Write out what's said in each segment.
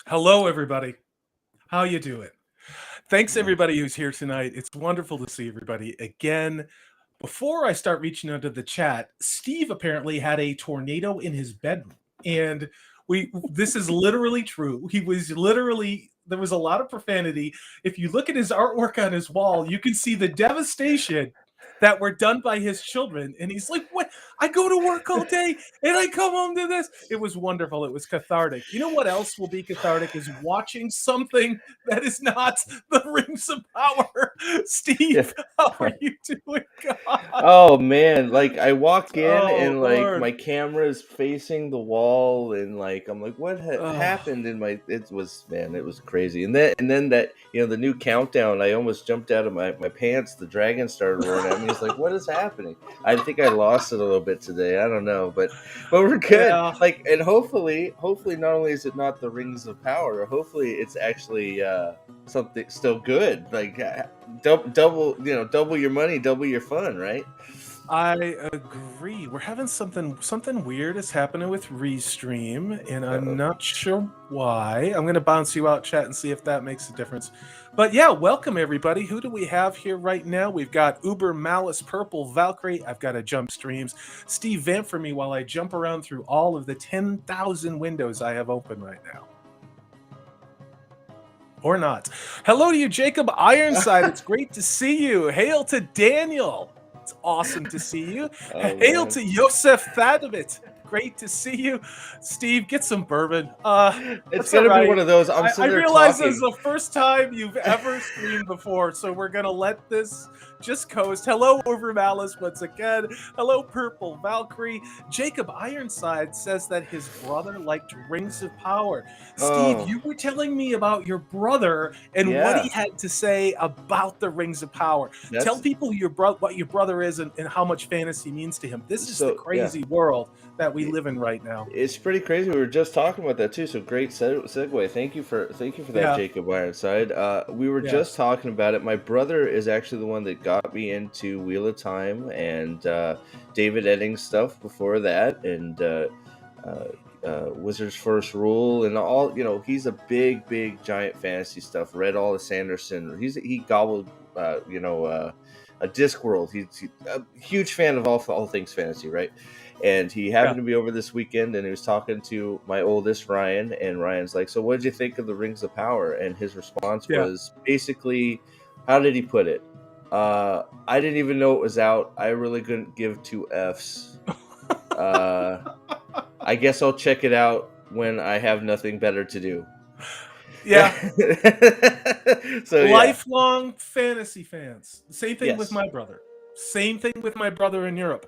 Hello, everybody. How you doing? Thanks, Yeah. everybody who's here tonight. It's wonderful to see everybody again. Before I start reaching into the chat, Steve apparently had a tornado in his bedroom, and we. This is literally true. He was literally. There was a lot of profanity. If you look at his artwork on his wall, you can see the devastation that were done by his children. And he's like, "What? I go to work all day and I come home to this." It was wonderful. It was cathartic. You know what else will be cathartic is watching something that is not the Rings of Power. Yeah. Steve, how are you doing? God. Oh man, like I walk in Oh and like Lord. my camera is facing the wall and like I'm like what Oh, happened in my it was man, it was crazy. And then that the new countdown, I almost jumped out of my pants. The dragon started roaring at me. It's like what is happening? I think I lost it a little bit today. I don't know, but we're good. yeah. Like and hopefully not only is it not the Rings of Power, hopefully it's actually something still good. Like double your money, double your fun, right? I agree. We're having something weird is happening with Restream, and I'm Uh-oh. not sure why. I'm gonna bounce you out, chat, and see if that makes a difference. But yeah, welcome everybody. Who do we have here right now? We've got Uber Malice Purple Valkyrie. I've got to jump streams. Steve, vamp for me while I jump around through all of the 10,000 windows I have open right now. Or not. Hello to you, Jacob Ironside. It's great to see you. Hail to Daniel. It's awesome to see you. Oh Hail man. to Yosef Thadovit. Great to see you. Steve, get some bourbon. It's That's all gonna be right. one of those. I'm I sitting there realize this is talking. the first time you've ever streamed before, so we're gonna let this just coast. Hello, Over Malice, once again. Hello, Purple Valkyrie. Jacob Ironside says that his brother liked Rings of Power. Steve, Oh you were telling me about your brother and what he yeah, had to say about the Rings of Power. Tell that's people what your brother is and how much fantasy means to him. This is the so yeah. crazy world that we It, live in right now. it's pretty crazy. We were just talking about that too. So great segue. Thank you for that, Yeah. Jacob Ironside. We were just Yes. talking about it. My brother is actually the one that got me into Wheel of Time and David Eddings stuff before that, and uh, Wizard's First Rule, and all. He's a big giant fantasy stuff. Read all the Sanderson. He gobbled. A Discworld. He's a huge fan of all things fantasy, right? And he Yeah. happened to be over this weekend, and he was talking to my oldest Ryan, and Ryan's like, "So, what did you think of the Rings of Power?" And his response Yeah. was basically, how did he put it? I didn't even know it was out. I really couldn't give two Fs. Uh, I guess I'll check it out when I have nothing better to do. Yeah. So yeah, Lifelong fantasy fans. Same thing with yes, my brother. Same thing with my brother in Europe.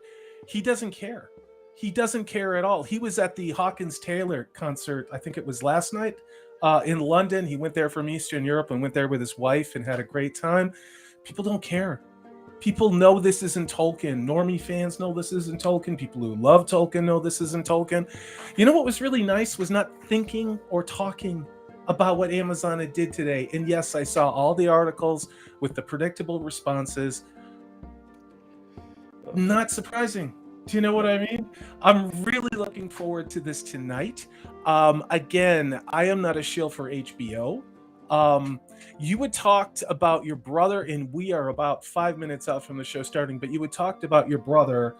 He doesn't care. He doesn't care at all. He was at the Hawkins Taylor concert, I think it was last night, in London. He went there from Eastern Europe and went there with his wife and had a great time. People don't care. People know this isn't Tolkien. Normie fans know this isn't Tolkien. People who love Tolkien know this isn't Tolkien. You know what was really nice was not thinking or talking about what Amazon did today. And yes, I saw all the articles with the predictable responses. Not surprising. Do you know what I mean? I'm really looking forward to this tonight. Again, I am not a shill for HBO. Um, you had talked about your brother, and we are about 5 minutes out from the show starting. But you had talked about your brother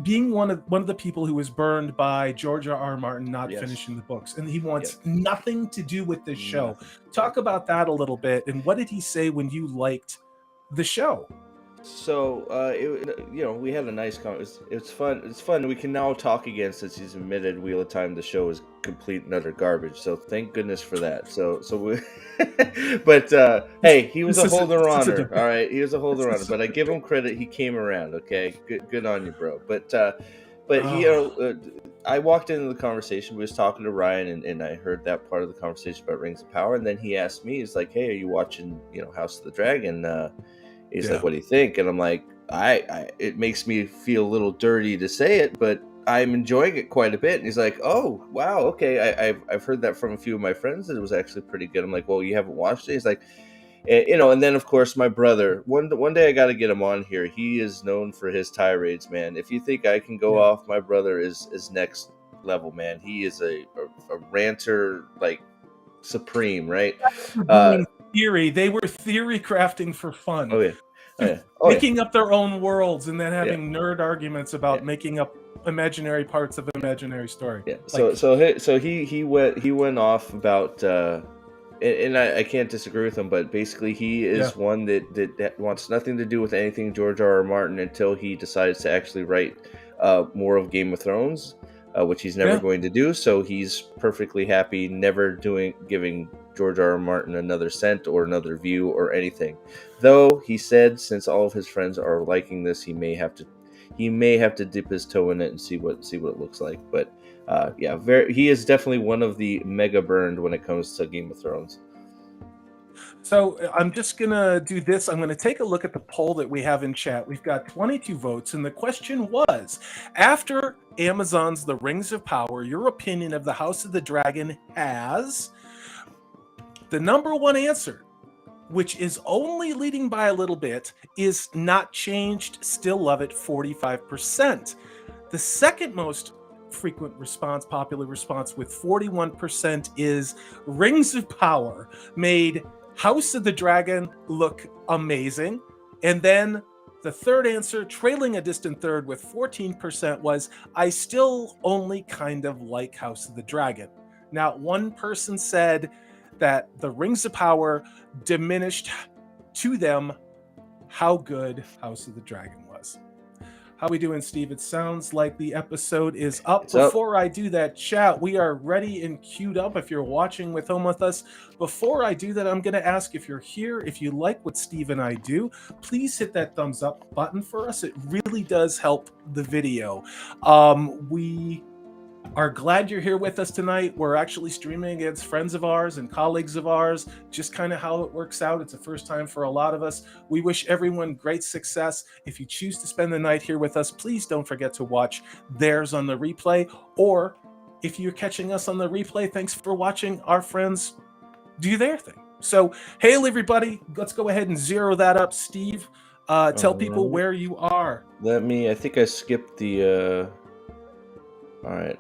being one of the people who was burned by George R. Martin not yes, finishing the books, and he yes, wants nothing to do with this show. nothing. Yep. Talk about that a little bit, and what did he say when you liked the show? So, we had a nice it's fun. It's fun. We can now talk again since he's admitted Wheel of Time. The show is complete and utter garbage. So thank goodness for that. But hey, he was This a is holder this is a honor. debate. All right, he was a This holder honor. is But I give him credit. He came around. Okay, good on you, bro. But he, oh, I walked into the conversation. We was talking to Ryan, and I heard that part of the conversation about Rings of Power. And then he asked me, he's like, "Hey, are you watching, House of the Dragon?" He's like, yeah. "What do you think?" And I'm like, it makes me feel a little dirty to say it, but I'm enjoying it quite a bit. And he's like, "Oh, wow, okay. I've heard that from a few of my friends that it was actually pretty good." I'm like, "Well, you haven't watched it?" He's like, And then of course my brother. One day I got to get him on here. He is known for his tirades, man. If you think I can go Yeah. off, my brother is next level, man. He is a ranter, like supreme, right? Were Uh, doing theory. They were theory crafting for fun, oh yeah, oh yeah, oh yeah, making up their own worlds and then yeah, having nerd arguments yeah. about making up imaginary parts of an imaginary story. Yeah. Like, So he went off about and I can't disagree with him, but basically he yeah, is one that wants nothing to do with anything George R. R. Martin until he decides to actually write more of Game of Thrones, which he's never yeah. going to do. So he's perfectly happy never giving George R. R. Martin another cent or another view or anything. Though he said since all of his friends are liking this, he may have to dip his toe in it and see what it looks like. But yeah, he is definitely one of the mega burned when it comes to Game of Thrones. So I'm just going to do this. I'm going to take a look at the poll that we have in chat. We've got 22 votes. And the question was, after Amazon's The Rings of Power, your opinion of the House of the Dragon has the number one answer, which is only leading by a little bit, is not changed, still love it, 45%. The second most frequent response, popular response with 41% is Rings of Power made House of the Dragon look amazing. And then the third answer, trailing a distant third with 14%, was I still only kind of like House of the Dragon. Now, one person said that the Rings of Power diminished to them how good House of the Dragon was. How we doing, Steve? It sounds like the episode is up. It's up. Before I do that, chat, we are ready and queued up if you're watching with home with us. Before I do that, I'm going to ask if you're here, if you like what Steve and I do, please hit that thumbs up button for us. It really does help the video. We are glad you're here with us tonight. We're actually streaming against friends of ours and colleagues of ours, just kind of how it works out. It's the first time for a lot of us. We wish everyone great success. If you choose to spend the night here with us, please don't forget to watch theirs on the replay. Or if you're catching us on the replay, thanks for watching our friends do their thing. So, hail everybody. Let's go ahead and zero that up. Steve, tell people where you are. I think I skipped the all right,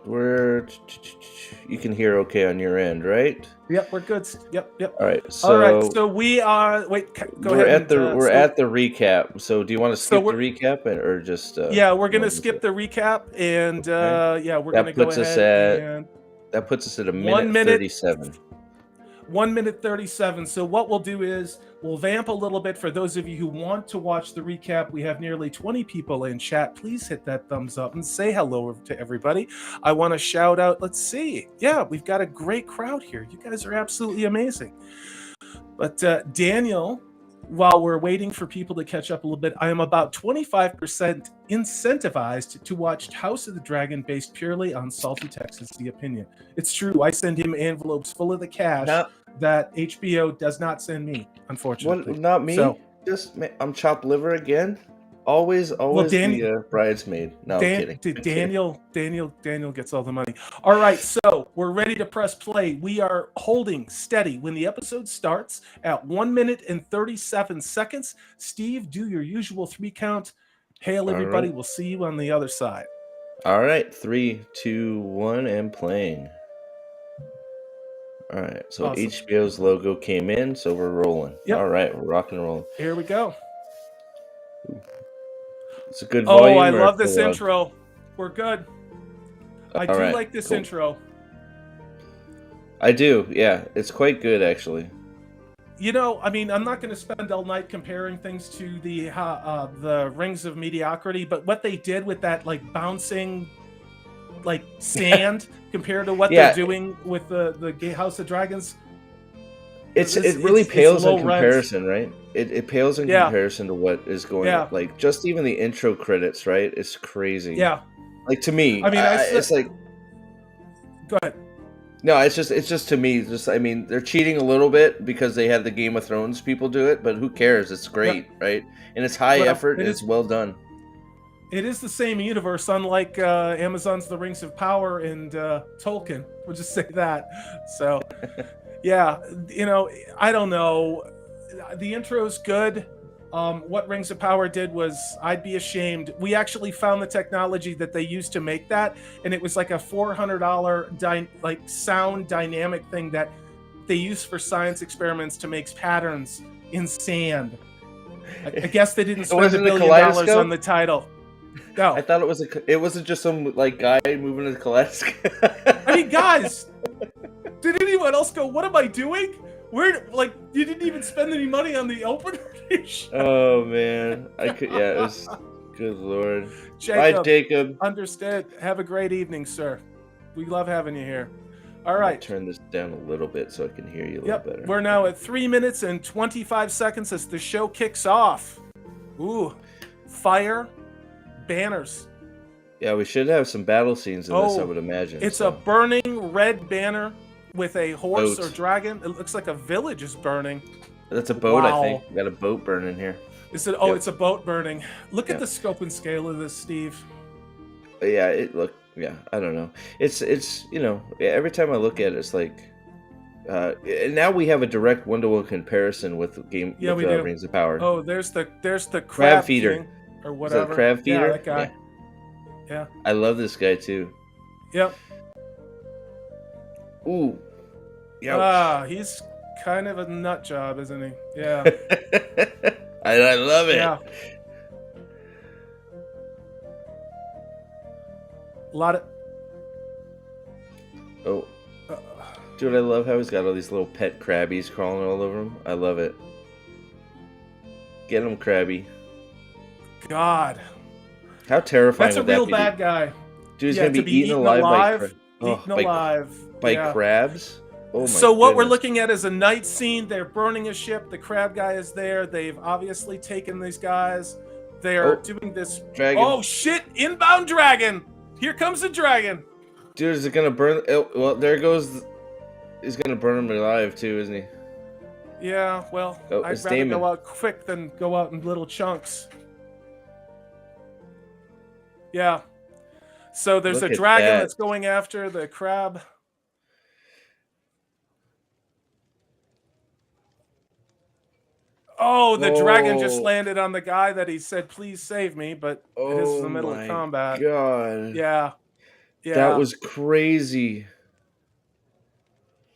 you can hear okay on your end, right? Yep, we're good. Yep. All right, So we are. Wait, go ahead. We're at the recap. So do you want to skip the recap or just? Yeah, we're gonna skip the recap, and yeah, we're gonna go ahead. That puts us at a minute 37. 1 minute 37. So what we'll do is we'll vamp a little bit for those of you who want to watch the recap. We have nearly 20 people in chat. Please hit that thumbs up and say hello to everybody. I want to shout out. Let's see. Yeah, we've got a great crowd here. You guys are absolutely amazing. But Daniel, while we're waiting for people to catch up a little bit, I am about 25% incentivized to watch House of the Dragon based purely on Salty Texas, the opinion. It's true. I send him envelopes full of the cash that HBO does not send me, unfortunately. Not me. So, I'm chopped liver again. Always the bridesmaid. No, I'm kidding. Daniel gets all the money. All right, so we're ready to press play. We are holding steady when the episode starts at 1 minute and 37 seconds. Steve, do your usual 3 count. Hail, everybody. Right. We'll see you on the other side. All right, 3, 2, 1, and playing. All right, so awesome. HBO's logo came in, so we're rolling. Yep. All right, we're rocking and rolling. Here we go. It's a good volume. Oh, I love this intro. We're good. I do like this intro. I do, yeah. It's quite good, actually. You know, I mean, I'm not going to spend all night comparing things to the Rings of Mediocrity, but what they did with that, like, bouncing, like, sand compared to what they're doing with the House of Dragons. It really pales in comparison, right? It pales in comparison to what is going on. Like, just even the intro credits, right? It's crazy. Yeah. Like, to me, I mean, it's like... Go ahead. No, it's just to me, I mean, they're cheating a little bit because they had the Game of Thrones people do it, but who cares? It's great, right? And it's high effort, and it's well done. It is the same universe, unlike Amazon's The Rings of Power and Tolkien. We'll just say that. So... Yeah, you know, I don't know. The intro's good. What Rings of Power did was, I'd be ashamed. We actually found the technology that they used to make that, and it was like a $400 sound dynamic thing that they use for science experiments to make patterns in sand. I guess they didn't spend $1 billion on the title. No, I thought it wasn't just some like guy moving a kaleidoscope. I mean, guys, did anyone else go, what am I doing? Like, you didn't even spend any money on the opener? Oh man, I could. Yeah, it was. Good Lord. Jacob, bye, Jacob. Understood. Have a great evening, sir. We love having you here. All right. Turn this down a little bit so I can hear you a little better. We're now at 3 minutes and 25 seconds as the show kicks off. Ooh, fire, banners. Yeah, we should have some battle scenes in this, I would imagine. It's a burning red banner with a horse or dragon. It looks like a village is burning. That's a boat, I think. We got a boat burning here. Is it? Oh, it's a boat burning. Look at the scope and scale of this, Steve. Yeah, I don't know. It's every time I look at it, it's like, now we have a direct one-to-one comparison with Rings of Power. Oh, there's the crab feeder king, or whatever. Is that crab feeder? Yeah, that guy. Yeah. I love this guy too. Yep. Ooh. Yeah. He's kind of a nut job, isn't he? Yeah. I love it. Yeah. A lot of. Oh. Dude, I love how he's got all these little pet crabbies crawling all over him. I love it. Get him, Krabby. God. How terrifying would that be? That's a real bad guy. Dude, he's going to be eaten alive by crabs? Oh my so what we're looking at is a night scene. They're burning a ship. The crab guy is there. They've obviously taken these guys. They are doing this. Dragon. Oh, shit. Inbound dragon. Here comes the dragon. Dude, is it going to burn? Oh, well, there goes. He's going to burn him alive, too, isn't he? Yeah, well, I'd rather go out quick than go out in little chunks. Yeah. So there's a dragon that's going after the crab. Oh, the dragon just landed on the guy that he said, please save me, but it is in the middle of combat. God. Yeah. That was crazy.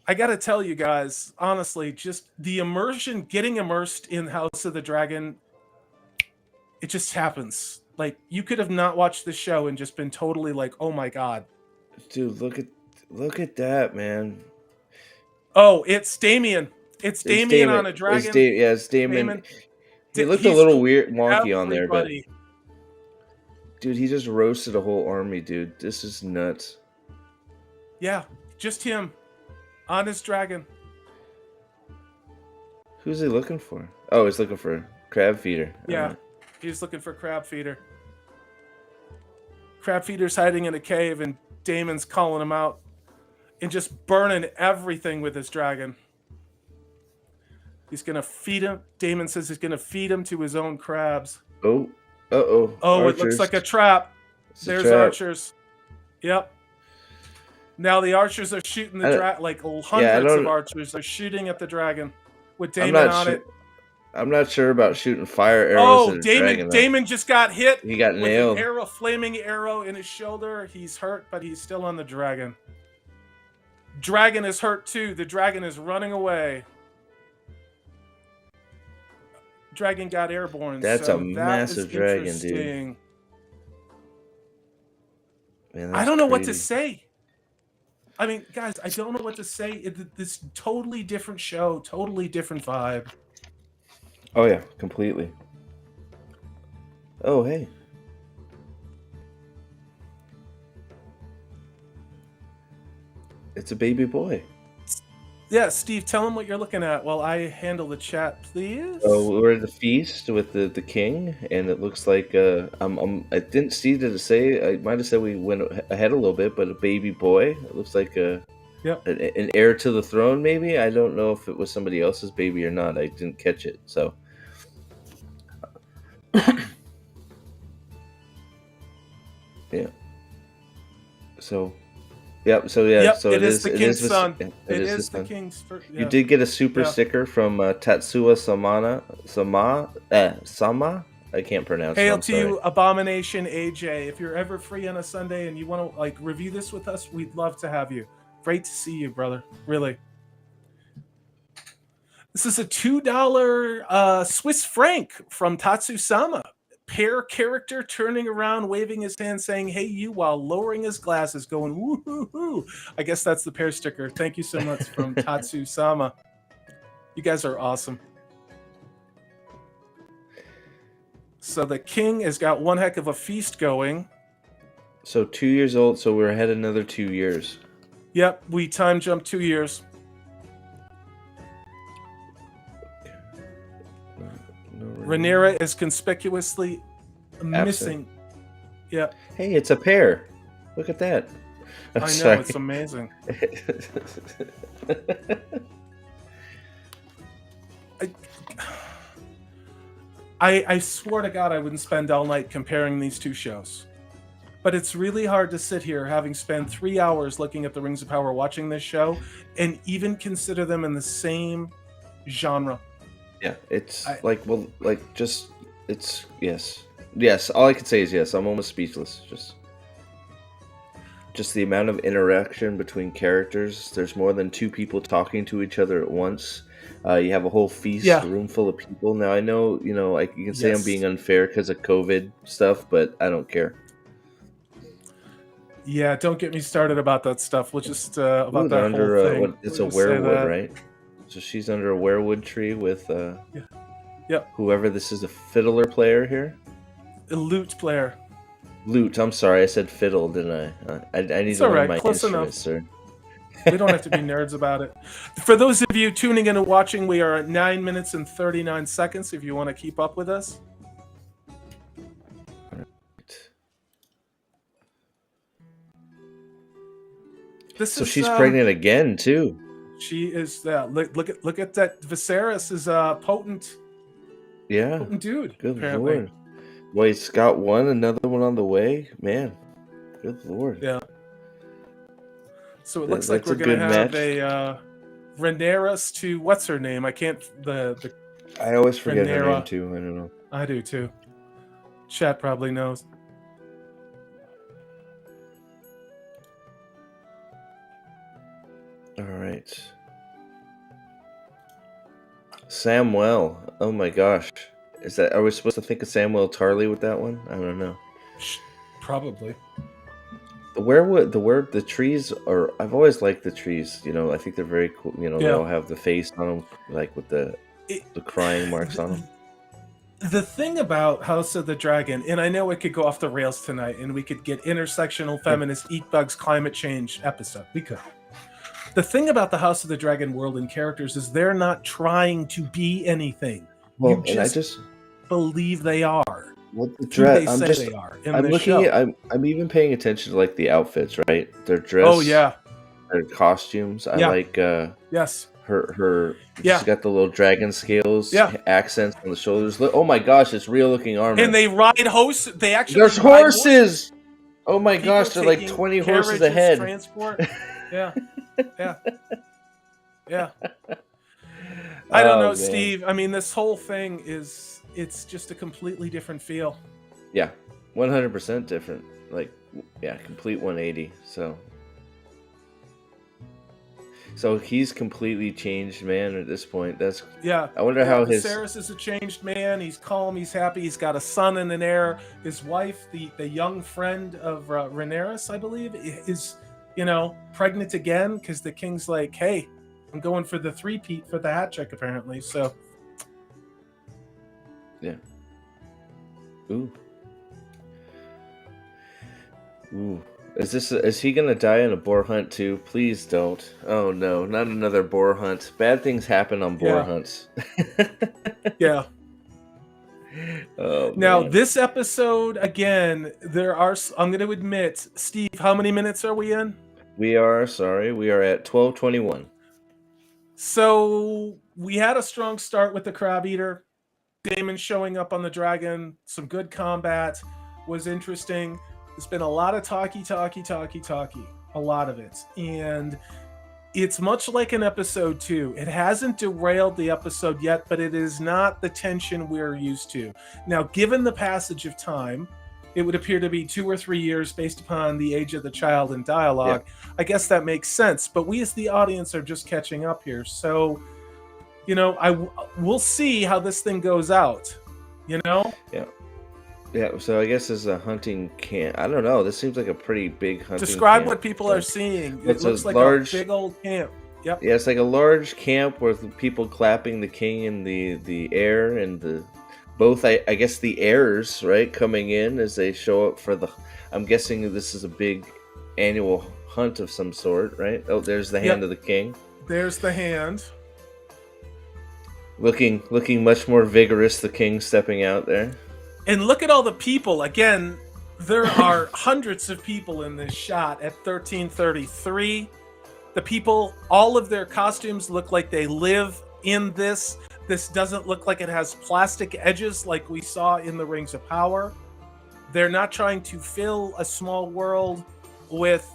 I gotta tell you guys, honestly, just the immersion, getting immersed in House of the Dragon, it just happens. Like, you could have not watched the show and just been totally like, oh my God. Dude, look at that, man. Oh, it's Damien. It's Damien on a dragon. It's Damien. He looked a little weird, wonky on there, but dude, he just roasted a whole army, dude. This is nuts. Yeah, just him on his dragon. Who's he looking for? Oh, he's looking for crab feeder. Yeah, he's looking for crab feeder. Crab feeder's hiding in a cave, and Damon's calling him out and just burning everything with his dragon. He's gonna feed him. Damon says he's gonna feed him to his own crabs. Oh, oh! It looks like a trap. There's archers. Yep. Now the archers are shooting the dragon. Like hundreds of archers are shooting at the dragon with Damon on it. I'm not sure about shooting fire arrows. Oh, Damon just got hit. He got nailed. With an flaming arrow in his shoulder. He's hurt, but he's still on the dragon. Dragon is hurt too. The dragon is running away. Dragon got airborne. That's a massive dragon, dude. Man, I don't know what to say. I mean, guys, I don't know what to say. This totally different show, totally different vibe. Oh yeah, completely. Oh hey. It's a baby boy. Yeah, Steve, tell him what you're looking at while I handle the chat, please. So we're at the feast with the king, and it looks like I didn't see that it say. I might have said we went ahead a little bit, but a baby boy. It looks like an heir to the throne. Maybe I don't know if it was somebody else's baby or not. I didn't catch it. So. Yeah. So. Yep. So it is the king's son. It is the king's. You did get a super sticker from Tatsuya Sama. I can't pronounce. Hail to you, Abomination AJ. If you're ever free on a Sunday and you want to review this with us, we'd love to have you. Great to see you, brother. Really. This is a $2 Swiss franc from Tatsusama. Pear character turning around, waving his hand, saying, "Hey, you," while lowering his glasses, going, "Woo hoo hoo." I guess that's the pear sticker. Thank you so much from Tatsusama. You guys are awesome. So the king has got one heck of a feast going. So 2 years old, so we're ahead another 2 years. Yep, we time jumped 2 years. Rhaenyra is conspicuously missing. Yeah. Hey, it's a pear. Look at that. I know, it's amazing. I swore to God I wouldn't spend all night comparing these two shows. But it's really hard to sit here, having spent 3 hours looking at the Rings of Power watching this show, and even consider them in the same genre. Yeah, it's yes. All I can say is yes. I'm almost speechless. Just the amount of interaction between characters. There's more than two people talking to each other at once. You have a whole feast room full of people. Now I know, you can say I'm being unfair because of COVID stuff, but I don't care. Yeah, don't get me started about that stuff. We'll just about that under whole thing. it's a werewood, right? So she's under a werewood tree with whoever this is, a fiddler player here? A lute player. Lute, I'm sorry, I said fiddle, didn't I? I need to learn my instruments, sir. We don't have to be nerds about it. For those of you tuning in and watching, we are at 9 minutes and 39 seconds if you want to keep up with us. So she's pregnant again, too. She is. Look at that. Viserys is a potent. Yeah. Potent dude. Good apparently. Lord. Well, he's got another one on the way. Man, good Lord. Yeah. So it looks like we're going to have a Rhaenyra to what's her name? I can't. I always forget her name too. I don't know. I do too. Chat probably knows. All right. Samwell. Oh my gosh. Are we supposed to think of Samwell Tarly with that one? I don't know. Probably. The trees are. I've always liked the trees. I think they're very cool. They all have the face on them, like with the crying marks on them. The thing about House of the Dragon, and I know it could go off the rails tonight, and we could get intersectional feminist eat bugs climate change episode. We could. The thing about the House of the Dragon world and characters is they're not trying to be anything. Well, and I just believe they are. What the dress? They are. I'm looking at. I'm even paying attention to like the outfits, right? Their dress. Oh yeah. Their costumes. I like. Yes. Her. She's got the little dragon scales. Accents on the shoulders. Oh my gosh, it's real looking armor. And they ride horses. They actually. There's horses. Oh my gosh, they're like 20 horses ahead. Transport. Yeah. Yeah. I don't know, man. Steve. I mean, this whole thing it's just a completely different feel. Yeah, 100% different. Complete 180. So he's completely changed man at this point. I wonder how Viserys is a changed man. He's calm. He's happy. He's got a son and an heir. His wife, the young friend of Rhaenyra, I believe, is pregnant again because the king's like, hey, I'm going for the three-peat for the hat trick, apparently. So, yeah. Ooh. Is he gonna die in a boar hunt too? Please don't. Oh no, not another boar hunt. Bad things happen on boar hunts. Yeah. Oh, now man. This episode again, I'm going to admit, Steve, how many minutes are we in? We are at 12:21. So we had a strong start with the crab eater. Daemon showing up on the dragon. Some good combat was interesting. There's been a lot of talky. A lot of it. And it's much like an episode 2. It hasn't derailed the episode yet, but it is not the tension we're used to. Now, given the passage of time, it would appear to be 2 or 3 years based upon the age of the child and dialogue. Yeah. I guess that makes sense, but we as the audience are just catching up here. So we'll see how this thing goes out. Yeah. Yeah, so I guess it's a hunting camp. I don't know. This seems like a pretty big hunting Describe camp. what people are seeing. It It's a looks like a large, big old camp. Yep. yeah, it's like a large camp with people clapping the king in the air and the both. I guess the heirs, right, coming in as they show up for the. I'm guessing this is a big annual hunt of some sort, right? Oh, there's the hand Yep. of the king. There's the hand. Looking much more vigorous. The king stepping out there. And look at all the people. Again, there are hundreds of people in this shot at 1333. The people, all of their costumes look like they live in this. This doesn't look like it has plastic edges like we saw in the Rings of Power. They're not trying to fill a small world with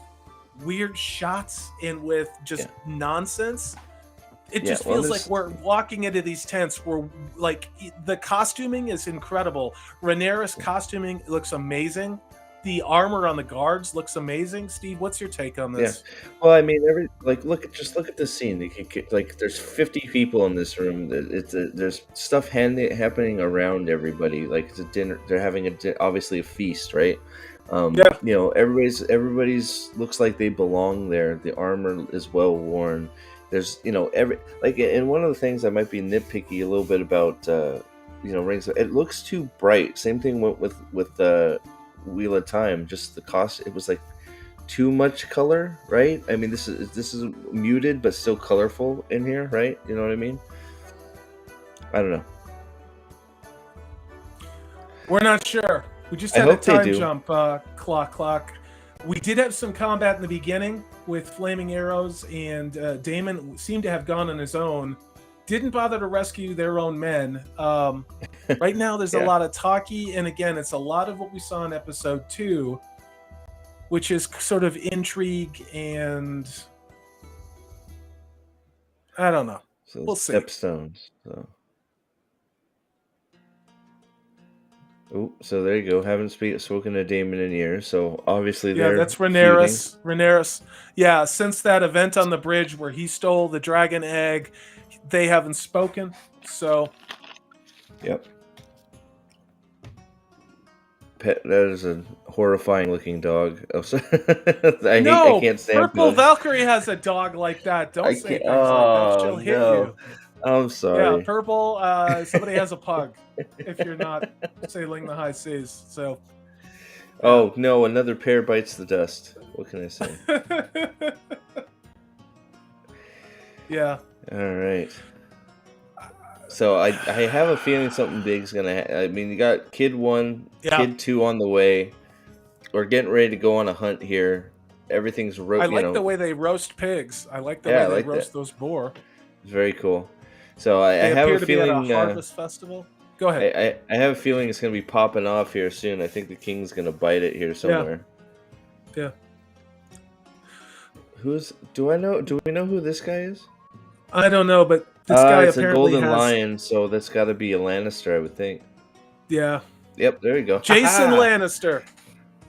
weird shots and with just nonsense. It just feels like we're walking into these tents where, like, the costuming is incredible. Rhaenyra's costuming looks amazing. The armor on the guards looks amazing. Steve, what's your take on this? Yeah. Well, I mean, look at the scene. Like, there's 50 people in this room. There's stuff happening around everybody. Like, it's a dinner. They're having obviously a feast, right? Everybody's looks like they belong there. The armor is well worn. There's and one of the things I might be nitpicky a little bit about Rings. It looks too bright. Same thing with Wheel of Time. Just the cost. It was like too much color, right? I mean, this is muted but still colorful in here, right? You know what I mean? I don't know. We're not sure. We just had a time jump clock. We did have some combat in the beginning with flaming arrows, and Daemon seemed to have gone on his own. Didn't bother to rescue their own men. Right now, there's a lot of talkie, and again, it's a lot of what we saw in episode 2, which is sort of intrigue and I don't know. So we'll see. Stepstones. So there you go. Haven't spoken to Daemon in years, so obviously that's Rhaenyra. Rhaenyra. Yeah, since that event on the bridge where he stole the dragon egg, they haven't spoken. So. Yep. That is a horrifying looking dog. Oh, I can't stand Purple Valkyrie has a dog like that. Don't say things like that. She'll hit you. I'm sorry. Yeah, Purple. Somebody has a pug. If you're not sailing the high seas, so. Oh no! Another pair bites the dust. What can I say? Yeah. All right. So I have a feeling something big's gonna. I mean, you got Kid 1, Kid 2 on the way. We're getting ready to go on a hunt here. Everything's I like the way they roast pigs. I like the way they roast those boar. It's very cool. So I have a feeling. Be at a harvest festival. Go ahead. I have a feeling it's gonna be popping off here soon. I think the king's gonna bite it here somewhere. Yeah. Do we know who this guy is? I don't know, but this guy it's apparently a golden lion, so that's got to be a Lannister, I would think. Yeah. Yep, there you go. Jason Lannister.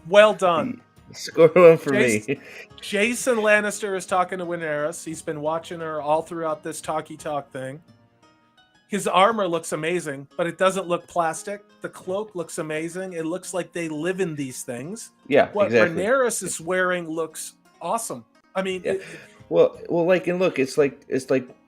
Well done. Score one for me. Jason Lannister is talking to Rhaenyra. He's been watching her all throughout this talkie talk thing. His armor looks amazing, but it doesn't look plastic. The cloak looks amazing. It looks like they live in these things. Yeah, what exactly. Rhaenyra is wearing looks awesome. I mean, well, and look, it's like,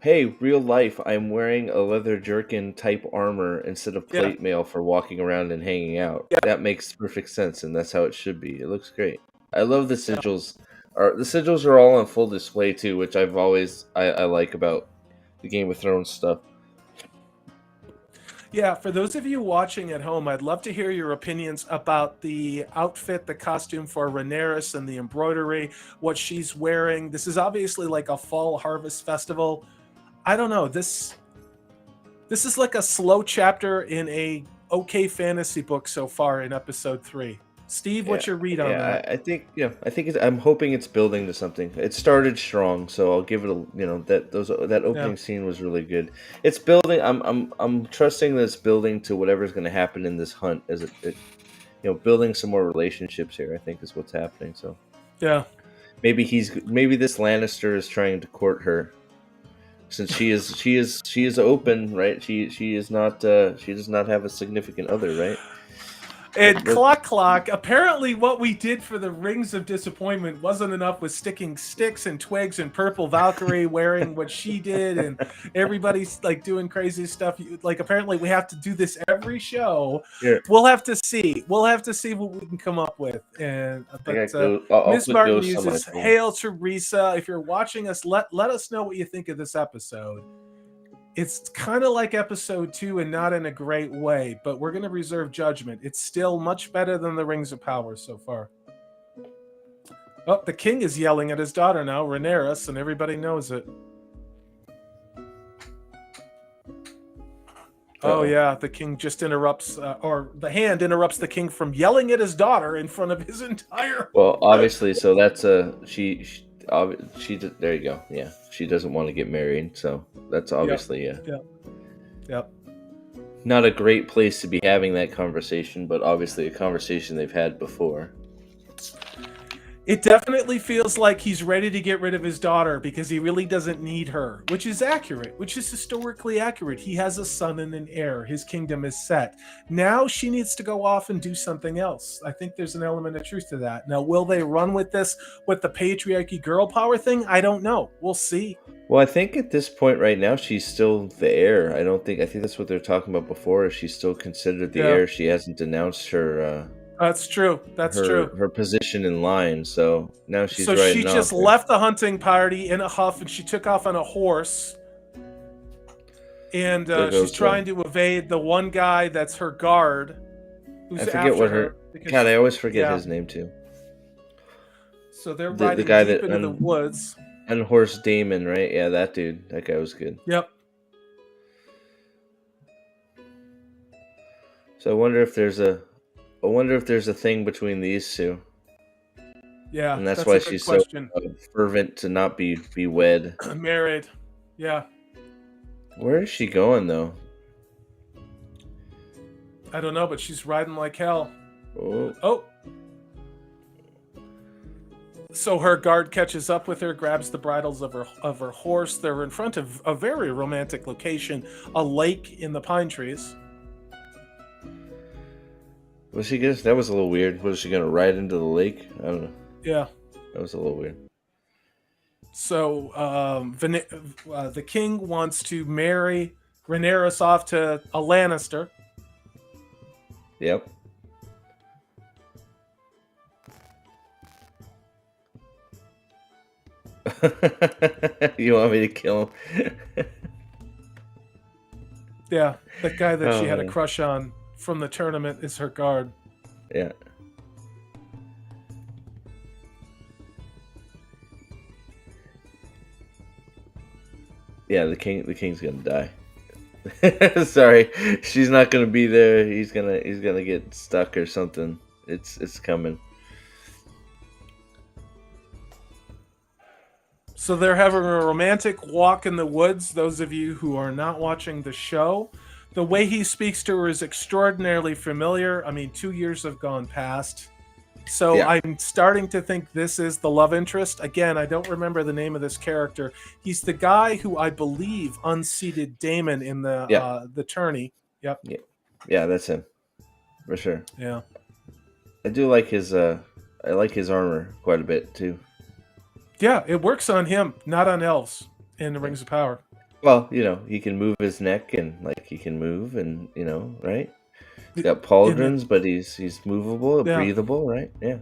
hey, real life, I'm wearing a leather jerkin type armor instead of plate mail for walking around and hanging out. Yeah. That makes perfect sense, and that's how it should be. It looks great. I love the sigils. The sigils are all on full display too, which I like about the Game of Thrones stuff. Yeah, for those of you watching at home, I'd love to hear your opinions about the outfit, the costume for Rhaenyra and the embroidery, what she's wearing. This is obviously like a fall harvest festival. I don't know. This is like a slow chapter in a okay fantasy book so far in episode 3. Steve, what's your read on that? I'm hoping it's building to something. It started strong, so I'll give it that opening scene was really good. It's building. I'm trusting that it's building to whatever's going to happen in this hunt. As it building some more relationships here. I think is what's happening. So yeah, maybe this Lannister is trying to court her, since she is open, right? She is not she does not have a significant other, right? And Let- clock. Apparently, what we did for the Rings of Disappointment wasn't enough with sticking sticks and twigs and Purple Valkyrie wearing what she did, and everybody's like doing crazy stuff. Like, apparently, we have to do this every show. Here, We'll have to see. We'll have to see what we can come up with. And I got but I'll Miss put Martin ghosts on my uses phone. "Hail Teresa." If you're watching us, let us know what you think of this episode. It's kind of like episode 2 and not in a great way, but we're going to reserve judgment. It's still much better than the Rings of Power so far. Oh, the king is yelling at his daughter now, Rhaenyra, and everybody knows it. Oh, yeah, the king just interrupts, or the hand interrupts the king from yelling at his daughter in front of his entire... Well, obviously, so that's she there you go. Yeah, she doesn't want to get married, so that's obviously Yep. not a great place to be having that conversation, but obviously a conversation they've had before. It definitely feels like he's ready to get rid of his daughter because he really doesn't need her, which is accurate, which is historically accurate. He has a son and an heir. His kingdom is set. Now she needs to go off and do something else. I think there's an element of truth to that. Now, will they run with this, with the patriarchy girl power thing? I don't know. We'll see. Well, I think at this point right now, she's still the heir. I think that's what they're talking about before. Is she's still considered the heir? She hasn't denounced her. That's true. Her position in line. So now she's so riding she off just there. left the hunting party in a huff, and she took off on a horse. And she's trying to evade the one guy that's her guard. Who's I forget what her. God, I always forget his name too. So they're riding the guy deep that into the woods. And Horse Damon, right? Yeah, that dude. That guy was good. Yep. So I wonder if there's a thing between these two. Yeah, and that's why she's so fervent to not be wed. Married. Yeah. Where is she going though? I don't know, but she's riding like hell. Oh. So her guard catches up with her, grabs the bridles of her horse. They're in front of a very romantic location, a lake in the pine trees. Was she gonna? That was a little weird. Was she gonna ride into the lake? I don't know. Yeah, that was a little weird. So the king wants to marry Rhaenyra off to a Lannister. Yep. You want me to kill him? Yeah, the guy that she had a crush on from the tournament is her guard. Yeah. Yeah, the king's gonna die. Sorry, she's not gonna be there. He's gonna get stuck or something. It's coming. So they're having a romantic walk in the woods. Those of you who are not watching the show, the way he speaks to her is extraordinarily familiar. I mean, 2 years have gone past. So yeah. I'm starting to think this is the love interest. Again, I don't remember the name of this character. He's the guy who I believe unseated Daemon in the tourney. Yep. Yeah, that's him. For sure. Yeah. I do like his armor quite a bit too. Yeah, it works on him, not on elves in the Rings of Power. Well, he can move his neck and he can move and right? He's got pauldrons, but he's movable, breathable, right? Yeah.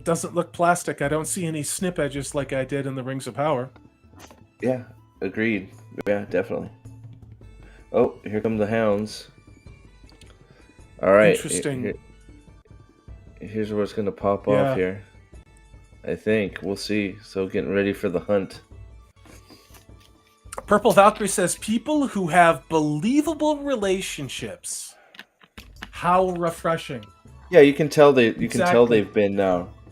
Doesn't look plastic. I don't see any snip edges like I did in the Rings of Power. Yeah, agreed. Yeah, definitely. Oh, here come the hounds. All right. Interesting. Here's what's going to pop off here. I think. We'll see. So getting ready for the hunt. Purple Valkyrie says, people who have believable relationships. How refreshing. Yeah, you can tell they've been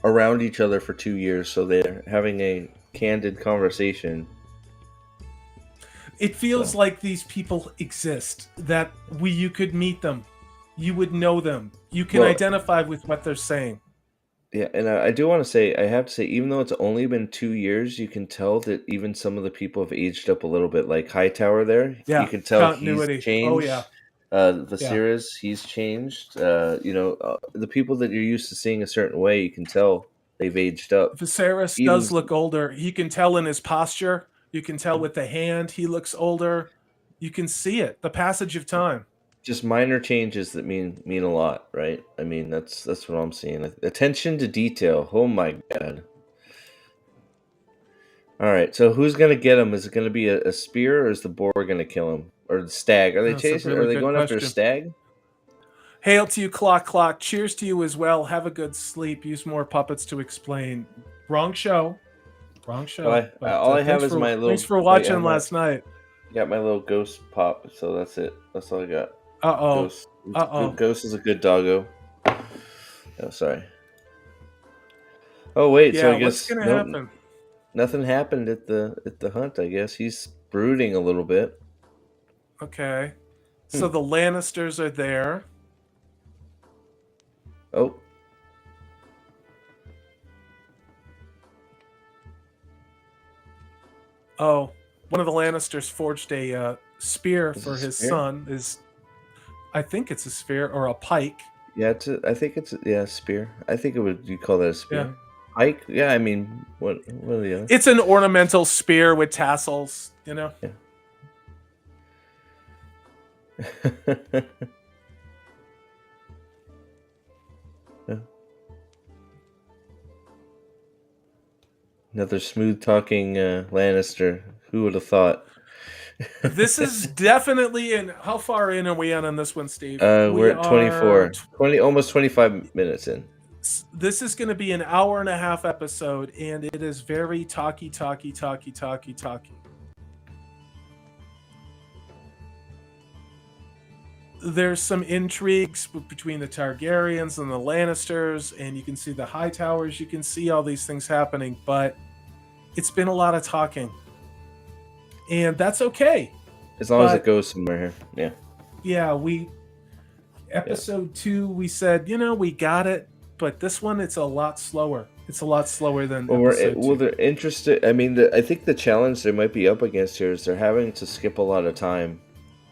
around each other for 2 years, so they're having a candid conversation. It feels like these people exist, that you could meet them. You would know them. You can identify with what they're saying. Yeah, and I do want to say, I have to say, even though it's only been 2 years, you can tell that even some of the people have aged up a little bit. Like Hightower there, you Yeah, can tell he's continuity. Oh yeah, changed. yeah. Viserys, he's changed. The people that you're used to seeing a certain way, you can tell they've aged up. Viserys Even does look older. You can tell in his posture. You can tell with the hand he looks older. You can see it. The passage of time. just minor changes that mean a lot, right? I mean, that's what I'm seeing. Attention to detail. Oh my god. All right, so who's gonna get him? Is it gonna be a spear, or is the boar gonna kill him, or the stag? Are they That's a chasing? Are really they good going after a question. stag? Hail to you, Clock Clock. Cheers to you as well. Have a good sleep. Use more puppets to explain. Wrong show. Wrong Well, show. But all I have is my thanks little. for I have watching my last night. got my little ghost pop. So that's it. That's all I got. Uh oh. Ghost. Uh oh. Ghost is a good doggo. Oh, sorry. Oh wait. So Yeah. I What's guess gonna nope. happen? Nothing happened at the hunt. I guess he's brooding a little bit. Okay. Hmm. So the Lannisters are there. Oh. Oh, one of the Lannisters forged a spear Is for it his spear? son. I think it's a spear or a pike. Yeah, I think it's a spear. I think it would. You call that a Yeah. spear? Pike? Yeah, I mean, what are the other? It's an ornamental spear with tassels. Yeah. Yeah. Another smooth talking Lannister. Who would have thought? This is definitely in. How far in are we on this one, Steve? We We're at are. 24, 20, almost 25 minutes in. This is going to be an hour and a half episode, and it is very talky. There's some intrigues between the Targaryens and the Lannisters, and you can see the High Towers. You can see all these things happening, but it's been a lot of talking, and that's okay. As long as it goes somewhere here. Yeah. Yeah, episode 2, we said, we got it, but this one, it's a lot slower. It's a lot slower than episode 2. They're interested. I mean, I think the challenge they might be up against here is they're having to skip a lot of time.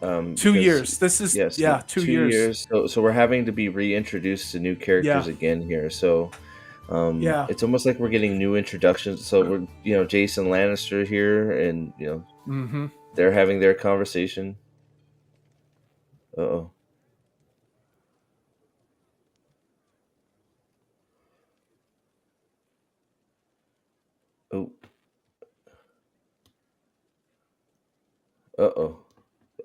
2 years. This is, yes, 2 years. So we're having to be reintroduced to new characters again here. So it's almost like we're getting new introductions. So we're Jason Lannister here, and Mm-hmm. they're having their conversation. Uh-oh. Oh. Uh-oh.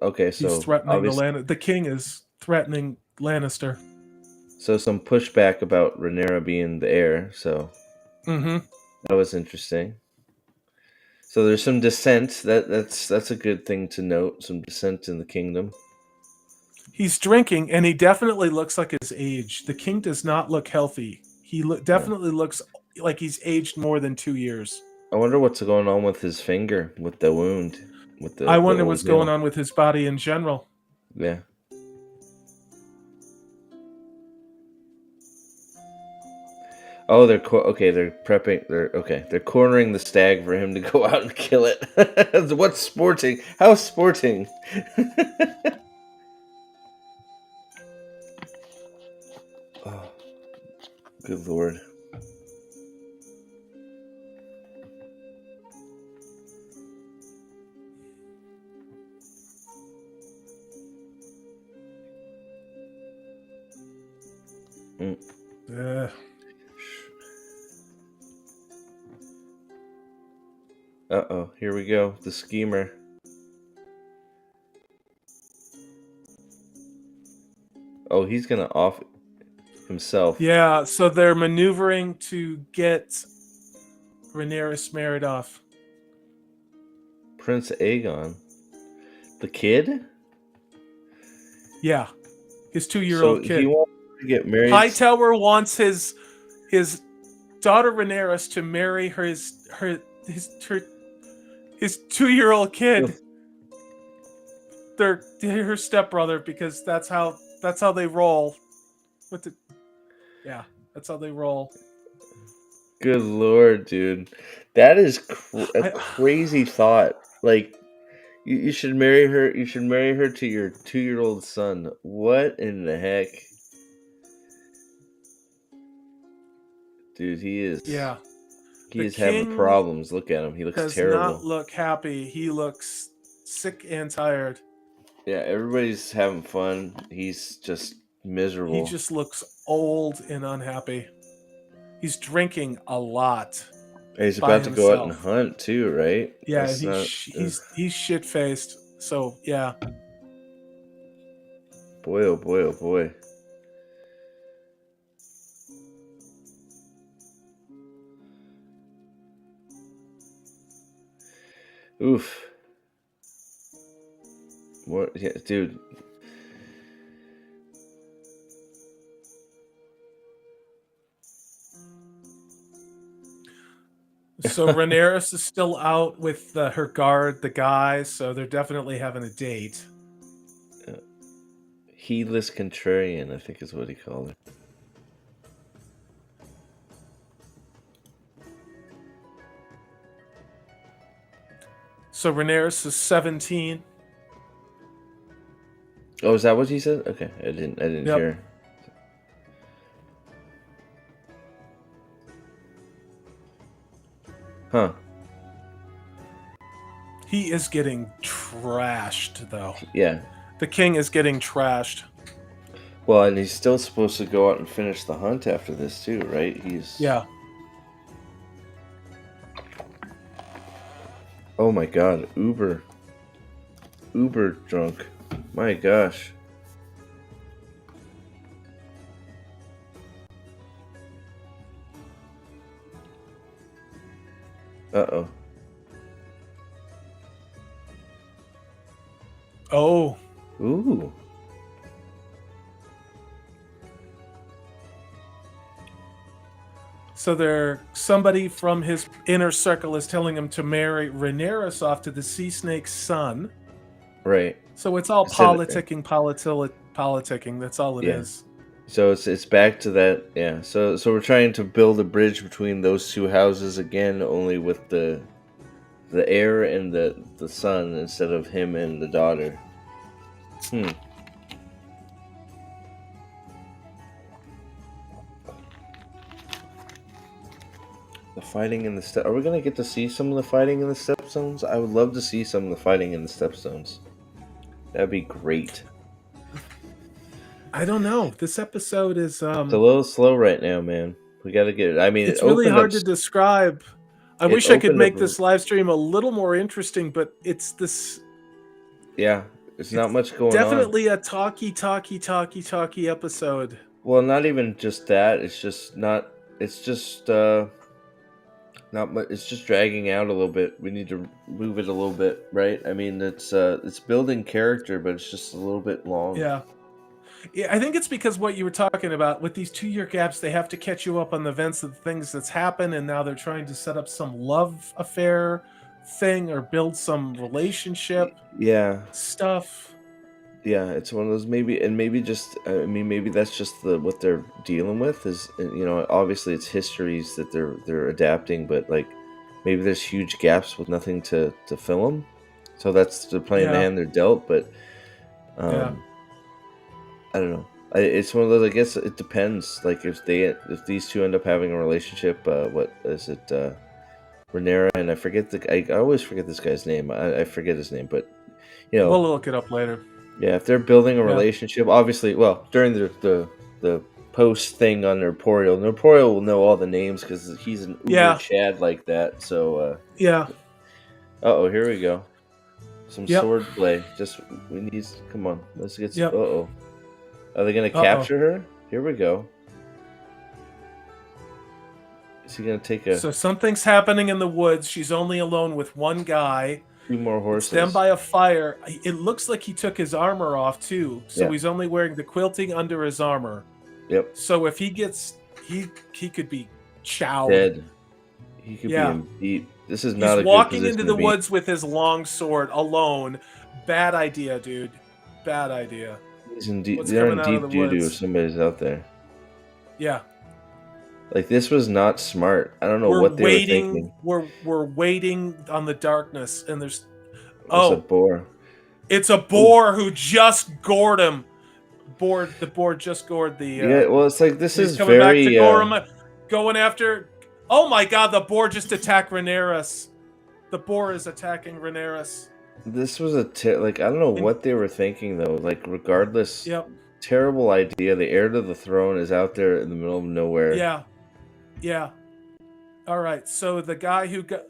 Okay, so He's threatening obviously, the king is threatening Lannister. so some pushback about Rhaenyra being the heir. So Mm-hmm. that was interesting. So there's some dissent. That's a good thing to note. Some dissent in the kingdom. He's drinking, and he definitely looks like his age. The king does not look healthy. He definitely looks like he's aged more than 2 years. I wonder what's going on with his finger, with the wound, with I wonder old what's going nail. on with his body in general. Yeah. Oh, they're okay. They're prepping. They're cornering the stag for him to go out and kill it. What's sporting? How sporting? Oh, good lord. Uh-oh, here we go. The schemer. Oh, he's gonna off himself. Yeah, so they're maneuvering to get Rhaenyra married off. Prince Aegon. The kid? Yeah. His 2-year-old kid. He wants to get married. Hightower wants his daughter Rhaenyra to marry his 2-year-old kid. They're her stepbrother, because that's how they roll. That's how they roll. Good lord, dude. That is a I crazy thought. Like, you should marry her. You should marry her to your 2-year-old son. What in the heck, dude? yeah. He The is having king problems. Look at him. He looks does not terrible. look happy. He looks sick and tired. Yeah, everybody's having fun. He's just He miserable. just looks old and unhappy. He's drinking a lot And he's by about to go out and himself. hunt too, right? Yeah, That's not. Ugh. he's shit faced. So yeah. Boy, oh boy, oh boy. Oof. What? Yeah, dude. So Rhaenyra is still out with her guard, the guys. So they're definitely having a date. Heedless contrarian, I think is what he called her. So Rhaenyra is 17. Oh, is that what he said? Okay, I didn't Yep. hear. Huh. He is getting trashed, though. Yeah. The king is getting trashed. Well, and he's still supposed to go out and finish the hunt after this too, right? Yeah. Oh my god, Uber drunk. My gosh. Uh-oh. Oh. Ooh. So somebody from his inner circle is telling him to marry Rhaenyra off to the sea snake's son. Right. So it's all politicking. That's all it Yeah. is. So it's back to that, yeah. So we're trying to build a bridge between those two houses again, only with the heir and the son instead of him and the daughter. The fighting in the step. Are we gonna get to see some of the fighting in the stepstones? I would love to see some of the fighting in the stepstones. That'd be great. I don't know. This episode is It's a little slow right now, man. We gotta get it. I mean, it's really hard to describe. I It wish I could opened up. make this live stream a little more interesting, but it's this. Yeah, there's not It's much going on. definitely a talky episode. Well, not even just that. It's just not. It's just not much. It's just dragging out a little bit. We need to move it a little bit, right? I mean, it's building character, but it's just a little bit long. Yeah. Yeah, I think it's because what you were talking about with these 2-year gaps, they have to catch you up on the events of the things that's happened, and now they're trying to set up some love affair thing or build some relationship stuff. Yeah, it's one of those maybe just I mean maybe that's just what they're dealing with is obviously it's histories that they're adapting, but like maybe there's huge gaps with nothing to fill them, so they're playing the hand they're dealt. But I don't know. It's one of those. I guess it depends. Like if these two end up having a relationship, what is it? Rhaenyra and I always forget this guy's name. I forget his name, but We'll look it up later. Yeah, if they're building a relationship, obviously, well, during the post thing on Norporial will know all the names because he's an uber Chad like that. So oh, here we go. Some sword play. Come on, let's get. Uh-oh. Are they gonna capture her? Here we go. Is he gonna take a? So something's happening in the woods. She's only alone with one guy. 2 more horses. It's them by a fire. It looks like he took his armor off too. So he's only wearing the quilting under his armor. Yep. So if he gets, he could be chowed. Dead. He could be in deep. This is not a good position. He's walking into the woods with his long sword alone. Bad idea, dude. Bad idea. They're in deep doo-doo if somebody's out there. Yeah. Like, this was not smart. I don't know We're what they were waiting. thinking. We're waiting on the darkness, and there's It's a oh, boar. it's a Ooh. boar who just gored him. The boar just gored the. Yeah, well, it's like this And he's is coming back to very. gore him, going after. Oh my God! The boar just attacked Rhaenyra. The boar is attacking Rhaenyra. This was like, I don't know And, what they were thinking though. Like, regardless, yep. terrible idea. The heir to the throne is out there in the middle of nowhere. Yeah. Yeah. All right. So the guy who got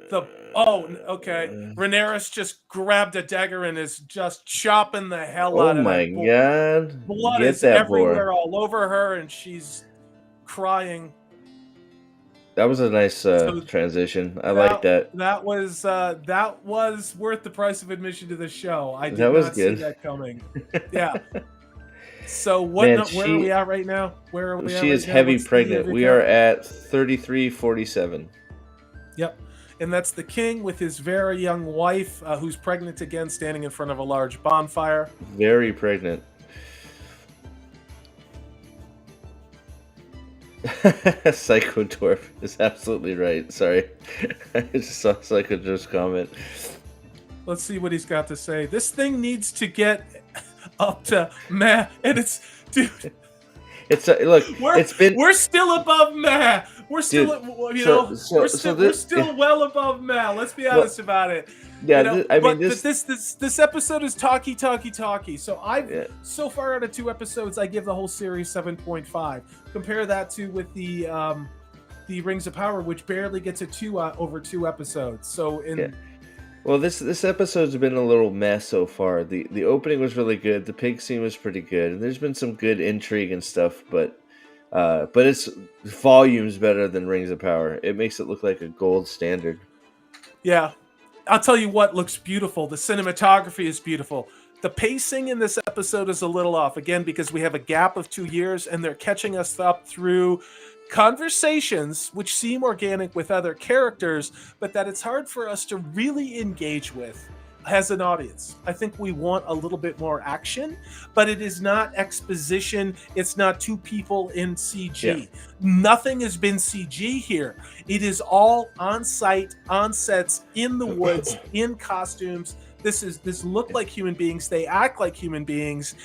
the okay. Rhaenyra just grabbed a dagger and is just chopping the hell Oh out of my that boar. god! Blood Get is that boar. everywhere, all over her, and she's crying. That was a nice So transition. I like that. that was worth the price of admission to the show. I That did was not see good. that coming. Yeah. So Man, where are we at right now? Where are we at she right is now? heavy What's the pregnant. We recap? are at 33:47. Yep. And that's the king with his very young wife, who's pregnant again, standing in front of a large bonfire. Very pregnant. Psycho Dwarf is absolutely right. Sorry. I just saw Psycho Dwarf's comment. Let's see what he's got to say. This thing needs to get up to meh. And it's, dude. It's look. We're still above meh. We're still, dude, we're still well above meh. Let's be honest about it. Yeah, this episode is talky. So so far out of 2 episodes, I give the whole series 7.5. Compare that to with the Rings of Power, which barely gets a 2 over 2 episodes. So well, this episode's been a little mess so far. The opening was really good. The pig scene was pretty good, and there's been some good intrigue and stuff. But it's volumes better than Rings of Power. It makes it look like a gold standard. Yeah. I'll tell you what looks beautiful. The cinematography is beautiful. The pacing in this episode is a little off, again, because we have a gap of 2 years, and they're catching us up through conversations which seem organic with other characters, but that it's hard for us to really engage with as an audience. I think we want a little bit more action, but it is not exposition. It's not 2 people in CG. Yeah. Nothing has been CG here. It is all on site, on sets, in the woods, in costumes. This look like human beings. They act like human beings.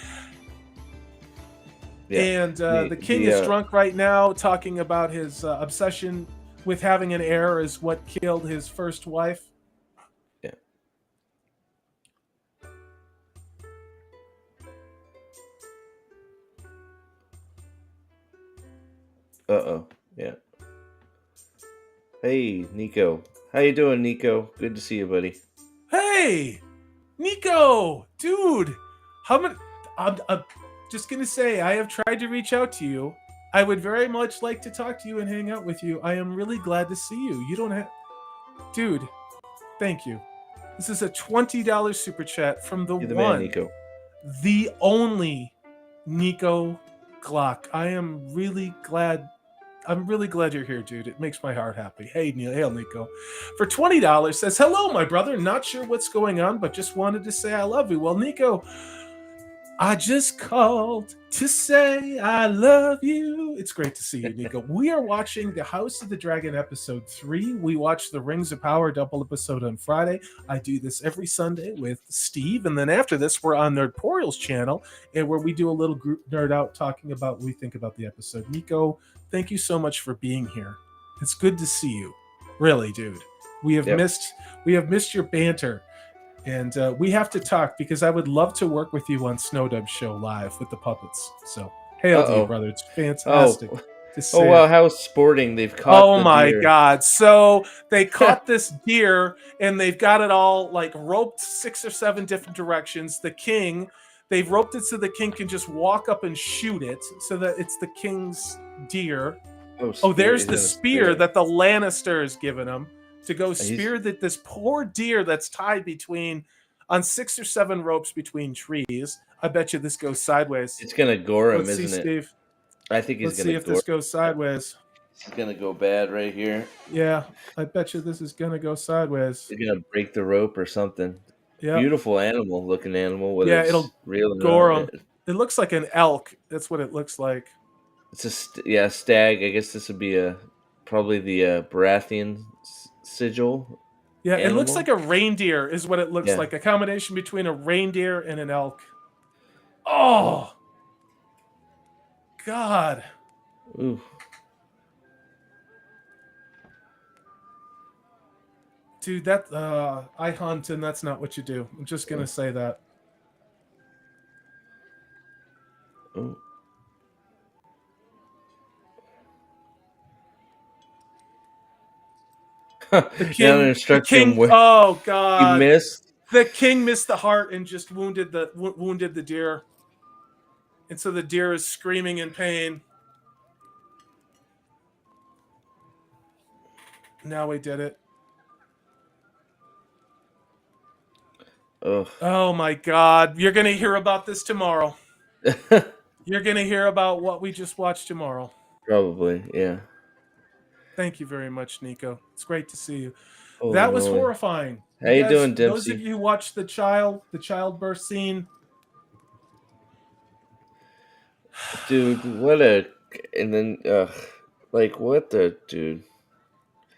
Yeah. And the king is drunk right now, talking about his obsession with having an heir is what killed his first wife. Yeah. Uh-oh. Yeah. Hey, Nico. How you doing, Nico? Good to see you, buddy. Hey, Nico, dude. I'm just gonna say, I have tried to reach out to you. I would very much like to talk to you and hang out with you. I am really glad to see you. You don't have, dude. Thank you. This is a $20 super chat from the man, Nico. The only Nico Glock. I am really glad. I'm really glad you're here, dude. It makes my heart happy. Hey, Nico. For $20, says, hello, my brother. Not sure what's going on, but just wanted to say I love you. Well, Nico, I just called to say I love you. It's great to see you, Nico. We are watching the House of the Dragon episode 3. We watch the Rings of Power double episode on Friday. I do this every Sunday with Steve. And then after this, we're on Nerdporial's channel, and where we do a little group nerd out talking about what we think about the episode. Nico, thank you so much for being here. It's good to see you. Really, dude. We have missed your banter. And we have to talk, because I would love to work with you on Snowdub's show live with the puppets. So, hail to you, brother. It's fantastic. Oh, wow. How sporting. They've caught the deer. Oh, my God. So, they caught this deer, and they've got it all, like, roped 6 or 7 different directions. The king, they've roped it so the king can just walk up and shoot it, so that it's the king's deer. Oh, there's the spear that the Lannisters given him to go spear this poor deer that's tied on 6 or 7 ropes between trees. I bet you this goes sideways. It's gonna gore him, isn't it, Steve? I think he's gonna. Let's see if this goes sideways. It's gonna go bad right here. Yeah, I bet you this is gonna go sideways. You're gonna break the rope or something. Yeah, beautiful looking animal. It'll gore him. It looks like an elk. That's what it looks like. It's a stag. I guess this would be probably the Baratheon sigil Yeah, it looks like animal. a reindeer, is what it looks Yeah. like. A combination between a reindeer and an elk. Oh, God. Ooh. Dude, I hunt and that's not what you do. I'm just gonna say that. Ooh. The Now they king, the instruct him king. where Oh he God, missed. the king missed the heart and just wounded the deer, and so the deer is screaming in pain. Now we did it. Ugh. Oh my God, you're gonna hear about this tomorrow. You're gonna hear about what we just watched tomorrow. Probably, yeah. Thank you very much, Nico. It's great to see you. Holy That was moly! horrifying. How You you guys, doing, those of Dempsey? you who watched the childbirth scene, Dude, what a and then like what the dude?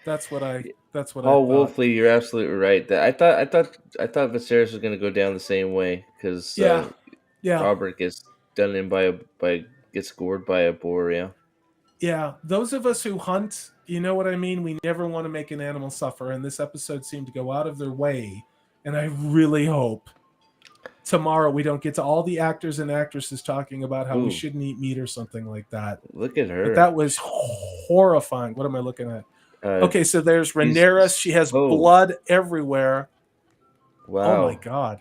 that's what I that's what I Paul thought. Wolfley, you're absolutely right. That I thought Viserys was gonna go down the same way because Yeah, yeah, Robert gets done in by gets gored by a boar. Yeah. yeah. Those of us who hunt, you know what I mean? We never want to make an animal suffer, and this episode seemed to go out of their way. And I really hope tomorrow we don't get to all the actors and actresses talking about how we Ooh, shouldn't eat meat or something like that. look at But her. that was horrifying. What am I looking at? Uh, Okay, so there's she's Rhaenyra. She has oh blood everywhere. Oh my wow, God.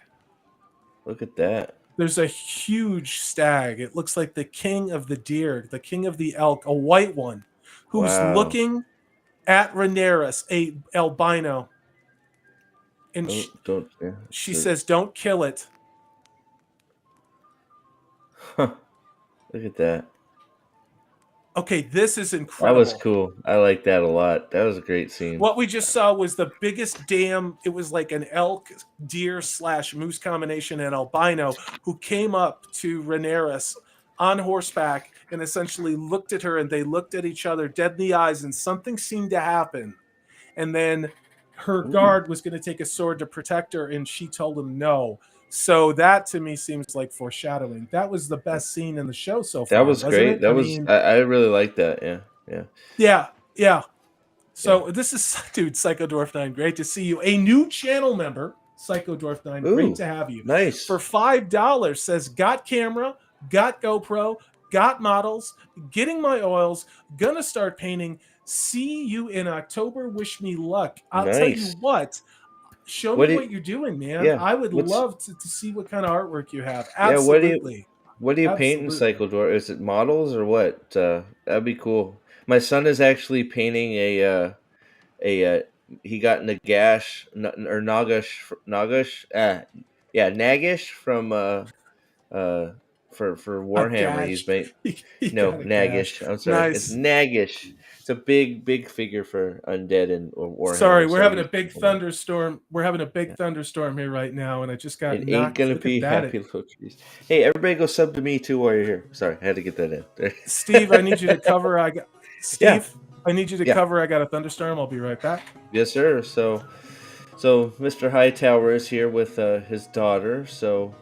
look at that. There's a huge stag. It looks like the king of the deer, the king of the elk, a white one, who's Wow. looking at Rhaenyra, a albino, and Oh, don't yeah. she So, says, "Don't kill it." huh, look at that. Okay, this is That was incredible. cool. I like that a lot. That was a great scene. What we just saw was the biggest dam. It was like an elk, deer slash moose combination and albino who came up to Rhaenyra on horseback and essentially looked at her, and they looked at each other dead in the eyes, and something seemed to happen. And then her Ooh. guard was going to take a sword to protect her, and she told him no. So that to me seems like foreshadowing. That was the best scene in the show so That far, was wasn't great. it? I That was mean, I really like that. Yeah. Yeah. yeah, yeah. Yeah. So this is dude, Psycho Dwarf 9. Great to see you. A new channel member, Psycho Dwarf 9. Great Ooh. to have you. For Nice. $5 says got camera, got GoPro, got models, getting my oils, gonna start painting. See you in October. Wish me luck. I'll tell you Nice. what. Show What me do what you you're doing, man. yeah. I would What's love to see what kind of artwork you have. yeah, Absolutely. what do you paint in Absolutely. Cycle Door? Is it models or what? That'd be cool. My son is actually painting a he got or Nagish from uh for A Warhammer. He's gash. made You no got a gash. Nagish. I'm sorry, it's Nice. Nagish. It's a big figure for undead and or Sorry, Warhammer. we're So having a he's big thunderstorm. We're having a big thunderstorm here right now, and I just got it ain't knocked. gonna Look at be that. happy little trees. Hey, everybody go sub to me too while you're here. Sorry, I had to get that in. Steve, I need you to cover. Yeah, Steve, I need you to yeah, cover. I got a thunderstorm. I'll be right back. yes, sir. So Mr. Hightower is here with his daughter. So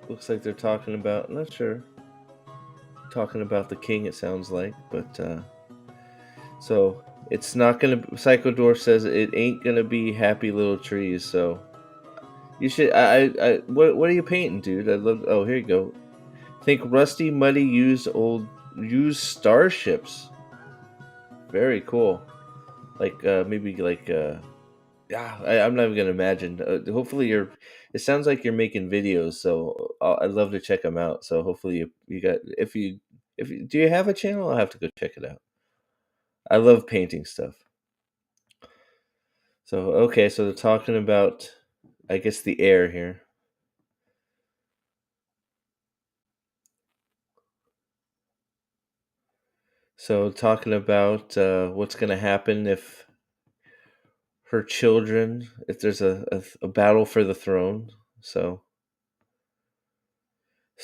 looks like they're talking about. I'm not sure. Talking about the king. It sounds like, but so it's not gonna. Psycho Dwarf says it ain't gonna be happy little trees. So you should. What are you painting, dude? I love. Oh, here you go. Think rusty, muddy, used starships. Very cool. Like maybe like yeah. I'm not even gonna imagine. Hopefully you're. It sounds like you're making videos, so I'd love to check them out. So hopefully you got if you do you have a channel? I'll have to go check it out. I love painting stuff. So okay, so they're talking about I guess the air here. So talking about what's gonna happen if her children, if there's a battle for the throne. So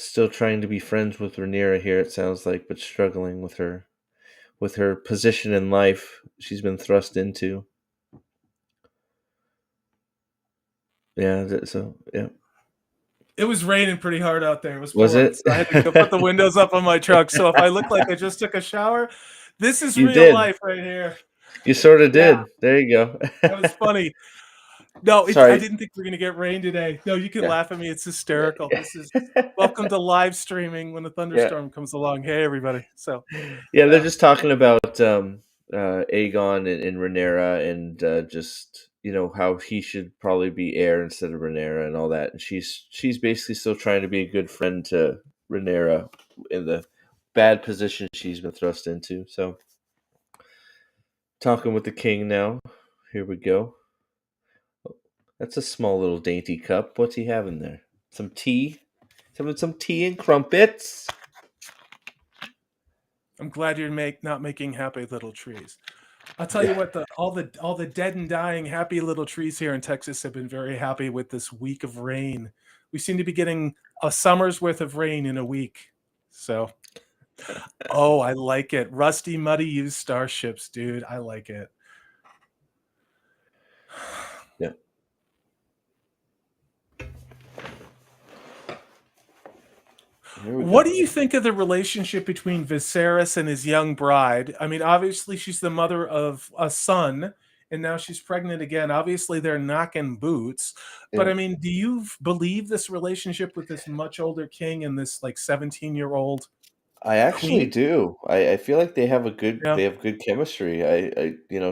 Still trying to be friends with Rhaenyra here, it sounds like, but struggling with her position in life she's been thrust into. Yeah, so yeah. It was raining pretty hard out there. It was Was pouring, it? so I had to go put the windows up on my truck. So if I look like I just took a shower, this is You real did. life right here. You sort of Yeah, did. There you go. that was funny. No, I Sorry. didn't think we are gonna get rain today. No, you can Yeah. laugh at me. It's hysterical. This is welcome to live streaming when a Yeah. thunderstorm comes along. Hey, everybody. So, Yeah, they're yeah, just talking about Aegon and Rhaenyra and just how he should probably be heir instead of Rhaenyra and all that. And she's basically still trying to be a good friend to Rhaenyra in the bad position she's been thrust into. So talking with the king now. Here we go. That's a small little dainty cup. What's he having there? Some tea? Having some tea and crumpets. I'm glad you're not making happy little trees. I'll tell you Yeah. what, all the dead and dying happy little trees here in Texas have been very happy with this week of rain. We seem to be getting a summer's worth of rain in a week. So, oh, I like it. Rusty, muddy, used starships, dude. I like it. Yeah. Here we What go. do you think of the relationship between Viserys and his young bride? I mean, obviously she's the mother of a son, and now she's pregnant again. Obviously they're knocking boots. But Yeah. I mean, do you believe this relationship with this much older king and this like 17-year-old I actually queen? do. I feel like Yeah. they have good chemistry.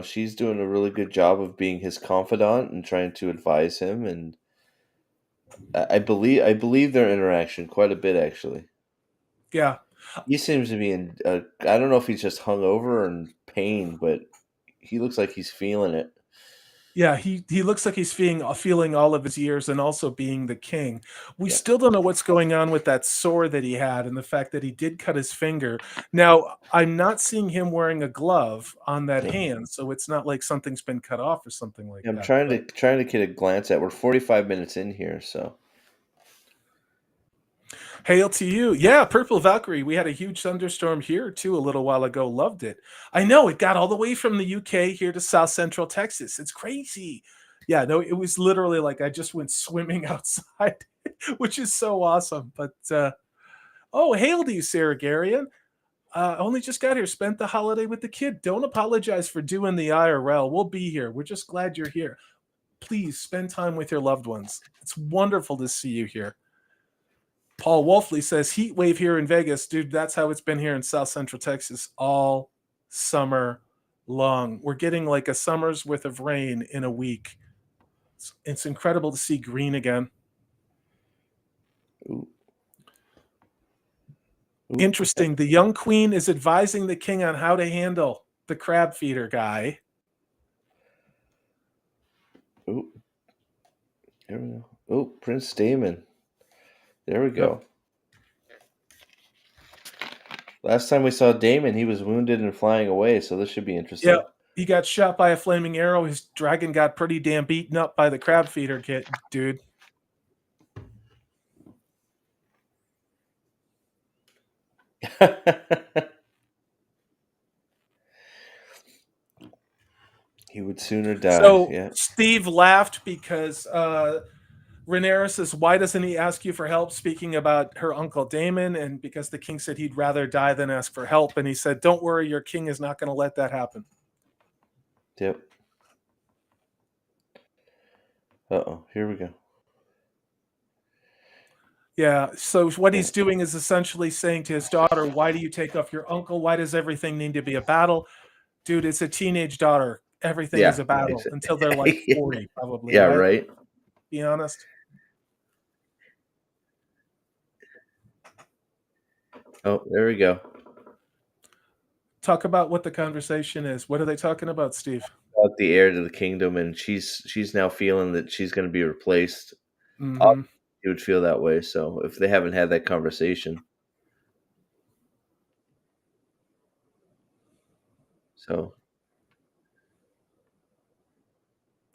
She's doing a really good job of being his confidant and trying to advise him, and I believe their interaction quite a bit actually. Yeah. He seems to be in. I don't know if he's just hungover or in pain, but he looks like he's feeling it. Yeah, he looks like he's feeling all of his years and also being the king. We Yeah, still don't know what's going on with that sore that he had and the fact that he did cut his finger. Now, I'm not seeing him wearing a glove on that yeah. hand, so it's not like something's been cut off or something like I'm that. But trying to get a glance at. We're 45 minutes in here, so hail to you. Yeah, Purple Valkyrie. We had a huge thunderstorm here too a little while ago. Loved it. I know it got all the way from the UK here to South Central Texas. It's crazy. Yeah, no, it was literally like I just went swimming outside, which is so awesome. But oh, hail to you, Sarah Garian. Only just got here, spent the holiday with the kid. Don't apologize for doing the IRL. We'll be here. We're just glad you're here. Please spend time with your loved ones. It's wonderful to see you here. Paul Wolfley says heat wave here in Vegas, dude. That's how it's been here in South Central Texas all summer long. We're getting like a summer's worth of rain in a week. It's incredible to see green again. ooh, Interesting. The young queen is advising the king on how to handle the crab feeder guy. ooh, there we go. Oh, Prince Damon. There we Yep. go. Last time we saw Damon, he was wounded and flying away, so this should be interesting. Yep. He got shot by a flaming arrow. His dragon got pretty damn beaten up by the crab feeder kid, dude. He would sooner die. So Yeah. Steve laughed because Rhaenyra says, "Why doesn't he ask you for help?" Speaking about her uncle Daemon, and because the king said he'd rather die than ask for help, and he said, "Don't worry, your king is not going to let that happen." Yep. Uh-oh. Here we go. Yeah. So what Yeah. he's doing is essentially saying to his daughter, "Why do you take off your uncle? Why does everything need to be a battle, dude? It's a teenage daughter. Everything is Yeah. a battle until they're like 40, probably, Yeah, right? right. Be honest." Oh, there we go. Talk about what the conversation is. What are they talking about, Steve? About the heir to the kingdom, and she's now feeling that she's going to be replaced. Mm-hmm. He would feel that way. So if they haven't had that conversation, so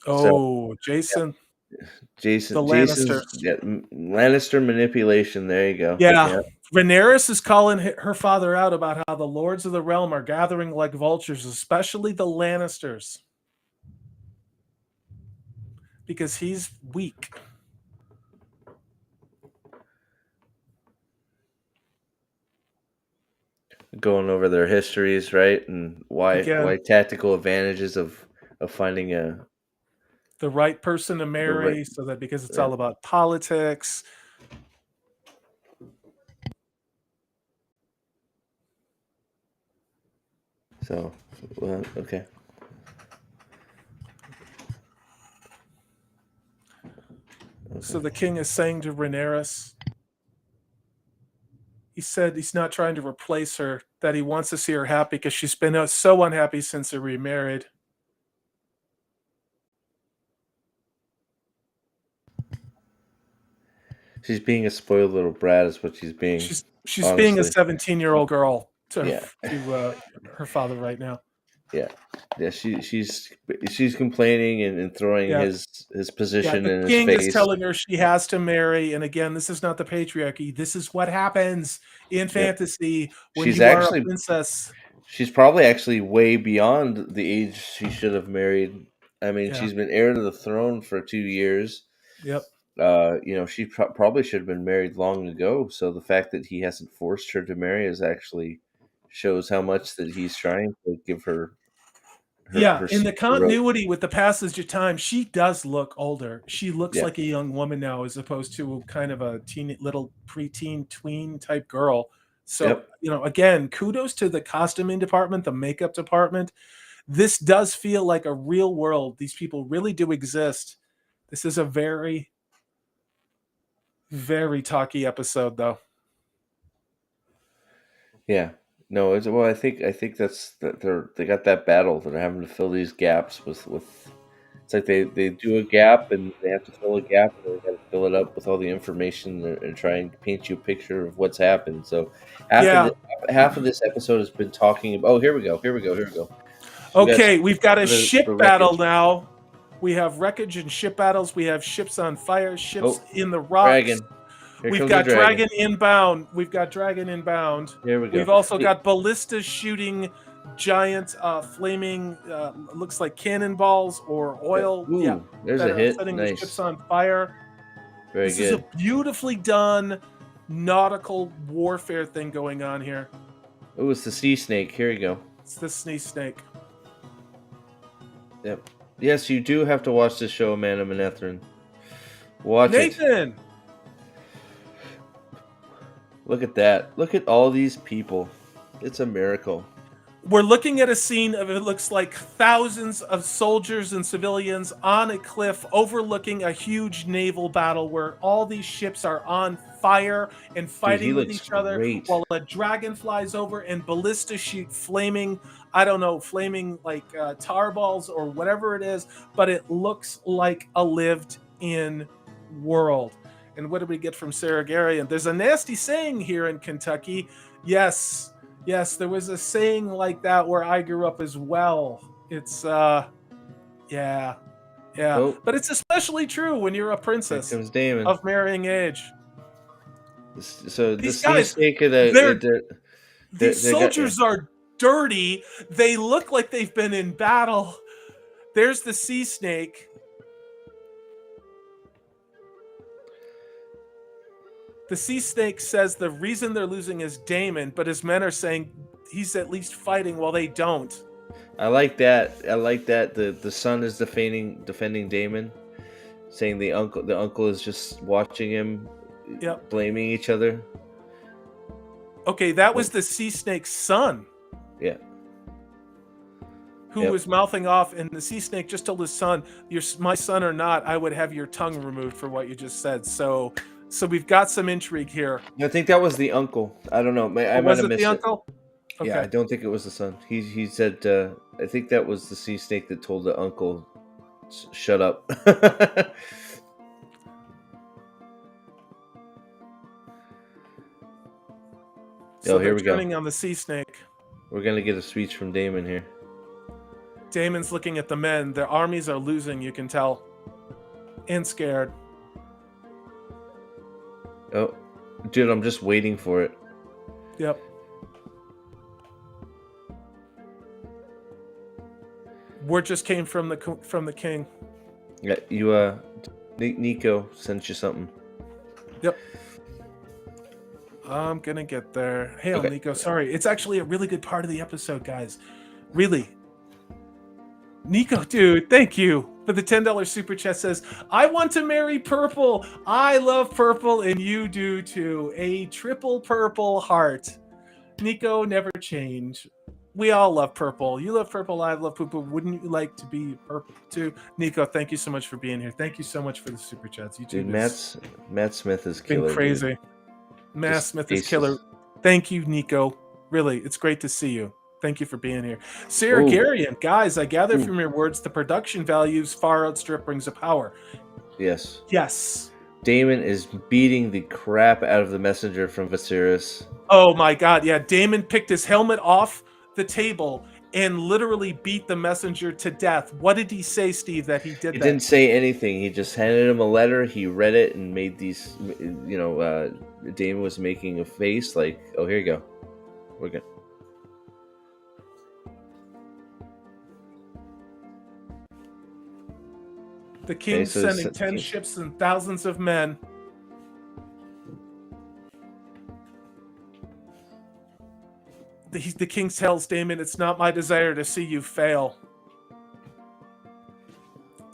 Oh, yeah, Jason. The Jason's Lannisters. Lannister manipulation. There you go. Yeah. Yeah. Rhaenyra is calling her father out about how the lords of the realm are gathering like vultures, especially the Lannisters, because he's weak. Going over their histories, right, and why Again, tactical advantages of finding the right person to the right. marry, so that because it's Yeah. all about politics. So, okay. So the king is saying to Rhaenyra, he said he's not trying to replace her, that he wants to see her happy because she's been so unhappy since they remarried. She's being a spoiled little brat, is what she's being. She's being a Honestly, 17-year-old girl to yeah, her father right now. yeah, yeah. She's complaining and throwing Yeah. his Yeah, position the in his king is face. telling her she has to marry, and again, this is not the patriarchy. This is what happens in Yep. fantasy when She's you are a actually princess. she's probably actually way beyond the age she should have married. I mean, Yeah. she's been heir to the throne for 2 years. Yep. She probably should have been married long ago. So the fact that he hasn't forced her to marry is actually shows how much that he's trying to give her Yeah, her in the her rope. continuity with the passage of time, she does look older. She looks Yeah, like a young woman now, as opposed to kind of a little preteen tween type girl. So, yep, again, kudos to the costuming department, the makeup department. This does feel like a real world. These people really do exist. This is a very, very talky episode, though. yeah. No, well, I think that's that they got that battle. They're having to fill these gaps with. It's like they do a gap and they have to fill a gap and they got to fill it up with all the information and try and paint you a picture of what's happened. So half of Yeah. the half of this episode has been talking about. Oh, here we go. Here we go. Here we go. We got Okay, we've got a the ship battle wreckage. now. We have wreckage and ship battles. We have ships on fire, ships Oh, in the rocks. dragon. Here We've comes the got dragon. dragon inbound. We've got dragon inbound. Here we go. We've also Hey, got ballistas shooting giant flaming looks like cannonballs or yeah. oil, yeah, Ooh, there's that a are hit. setting the ships Nice. on fire. Very This is a good. beautifully done nautical warfare thing going on here. Oh, it's the sea snake. Here we go. It's the sneeze snake. Yep. Yes, you do have to watch this show, Amanda Manethrin. Watch it. Nathan, Look at that. Look at all these people. It's a miracle. we're looking at a scene of, it looks like, thousands of soldiers and civilians on a cliff overlooking a huge naval battle where all these ships are on fire and Dude, fighting he with looks each other great. while a dragon flies over and ballistas shoot flaming, I don't know, flaming like tar balls or whatever it is, but it looks like a lived in world. And what did we get from Sarah Garian? There's a nasty saying here in Kentucky. Yes, there was a saying like that where I grew up as well. It's yeah. Oh, But it's especially true when you're a here princess comes Damon. of marrying age. So the These sea guys, snake of they're these they got soldiers are dirty. They look like they've been in battle. There's the sea snake. The sea snake says the reason they're losing is Damon, but his men are saying he's at least fighting while they don't. I like that. I like that. The son is defending Damon, saying the uncle is just watching him, Yep. blaming each other. Okay, that was the sea snake's son. Yeah. Who Yep. was mouthing off, and the sea snake just told his son, "You're my son or not, I would have your tongue removed for what you just said." So we've got some intrigue here. I think that was the uncle. I don't know. I might Was have it missed the it. uncle? Okay. Yeah, I don't think it was the son. He said. I think that was the sea snake that told the uncle, "Shut up." So here they're we go. turning on the sea snake. We're gonna get a speech from Damon here. Damon's looking at the men. Their armies are losing, you can tell. and scared. Oh, dude, I'm just waiting for it. Yep. Word just came from the king. Yeah, you Nico sent you something. Yep. I'm gonna get there. Hail, Okay. Nico. Sorry, it's actually a really good part of the episode, guys. Really. Nico, dude, thank you for the $10 super chat. Says, I want to marry purple. I love purple, and you do too. A triple purple heart. Nico, never change. We all love purple. You love purple. I love purple. Wouldn't you like to be purple too? Nico, thank you so much for being here. Thank you so much for the super chats. YouTube Dude, Matt Smith is been killer. crazy. Dude. Matt Smith is killer. Thank you, Nico. Really, it's great to see you. Thank you for being here. Sarah Garian, guys, I gather from your words the production values far outstrip Rings of Power. Yes. Yes. Daemon is beating the crap out of the messenger from Viserys. Oh my god, yeah. Daemon picked his helmet off the table and literally beat the messenger to death. What did he say, Steve, that he did that? He didn't say anything. He just handed him a letter. He read it and made these, Daemon was making a face like, oh, here you go. We're good. The king's sending 10 ships and thousands of men. The king tells Daemon, it's not my desire to see you fail.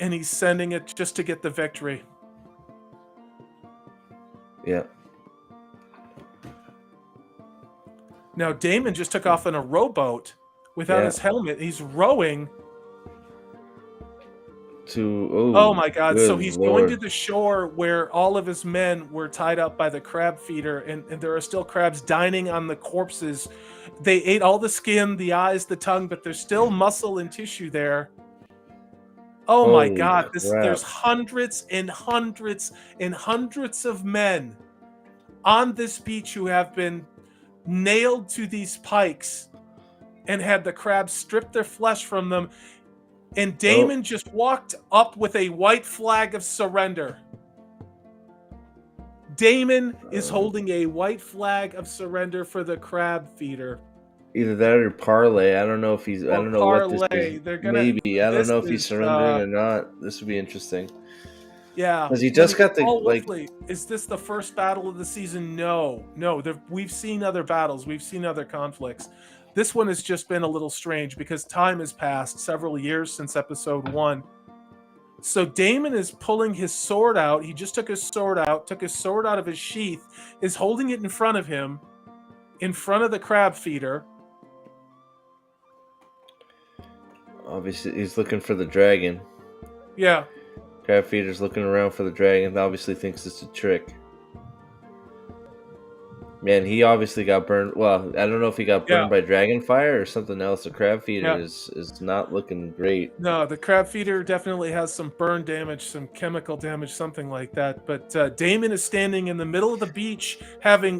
And he's sending it just to get the victory. Yeah. Now, Daemon just took off in a rowboat without his helmet. He's rowing. Oh my god, so he's going to the shore where all of his men were tied up by the crab feeder, and there are still crabs dining on the corpses. They ate all the skin, the eyes, the tongue, but there's still muscle and tissue there. Oh my god, there's hundreds and hundreds and hundreds of men on this beach who have been nailed to these pikes and had the crabs strip their flesh from them. And Daemon just walked up with a white flag of surrender. Daemon is holding a white flag of surrender for the crab feeder. Either that or parlay. I don't know if he's. I don't know what this is. Maybe I don't know if he's surrendering or not. This would be interesting. Yeah, because he just got the Is this the first battle of the season? No. We've seen other battles. We've seen other conflicts. This one has just been a little strange because time has passed several years since episode 1. So Daemon is pulling his sword out. He just took his sword out of his sheath, is holding it in front of him, in front of the crab feeder. Obviously, he's looking for the dragon. Yeah. Crab feeder's looking around for the dragon. Obviously thinks it's a trick. Man, he obviously got burned. Well, I don't know if he got burned by dragon fire or something else. The crab feeder is not looking great. No, the crab feeder definitely has some burn damage, some chemical damage, something like that. But Daemon is standing in the middle of the beach,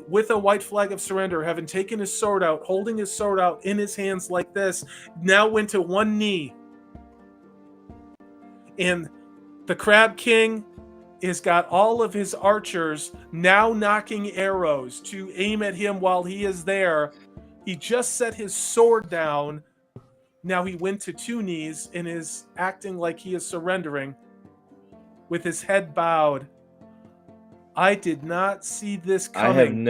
with a white flag of surrender, having taken his sword out, holding his sword out in his hands like this, now went to one knee. And the Crab King has got all of his archers now knocking arrows to aim at him while he is there. He just set his sword down. Now he went to 2 knees and is acting like he is surrendering with his head bowed. I did not see this coming.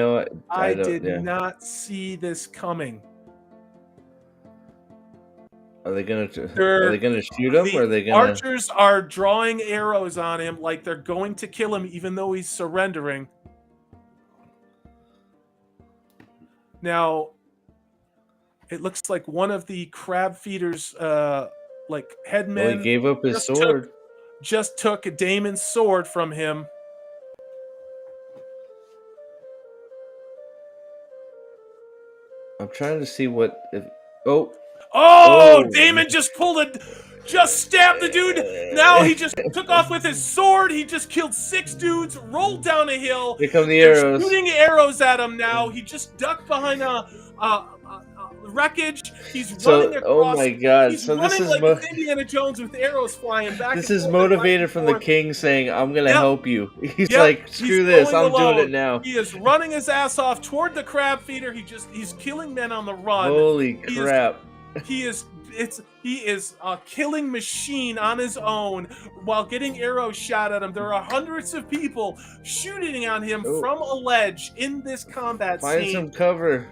I did not see this coming. Are they gonna shoot him? Or are they gonna? Archers are drawing arrows on him like they're going to kill him, even though he's surrendering. Now, it looks like one of the crab feeders, headmen. He gave up his sword. Just took Daemon's sword from him. I'm trying to see Daemon just stabbed the dude. Now he just took off with his sword. He just killed 6 dudes, rolled down a hill. Here come the arrows. Shooting arrows at him now. He just ducked behind wreckage. He's running So, oh across. my God! He's So this running is like it's Indiana Jones with arrows flying back this and is forth and back and motivated from the forth. king saying, "I'm gonna Yep. help you." He's Yep, like, he's "Screw this! going I'm doing it alone. now." He is running his ass off toward the crab feeder. He's killing men on the run. Holy He is crap! he is a killing machine on his own while getting arrows shot at him. There are hundreds of people shooting on him Oh. from a ledge in this combat Find scene. some cover.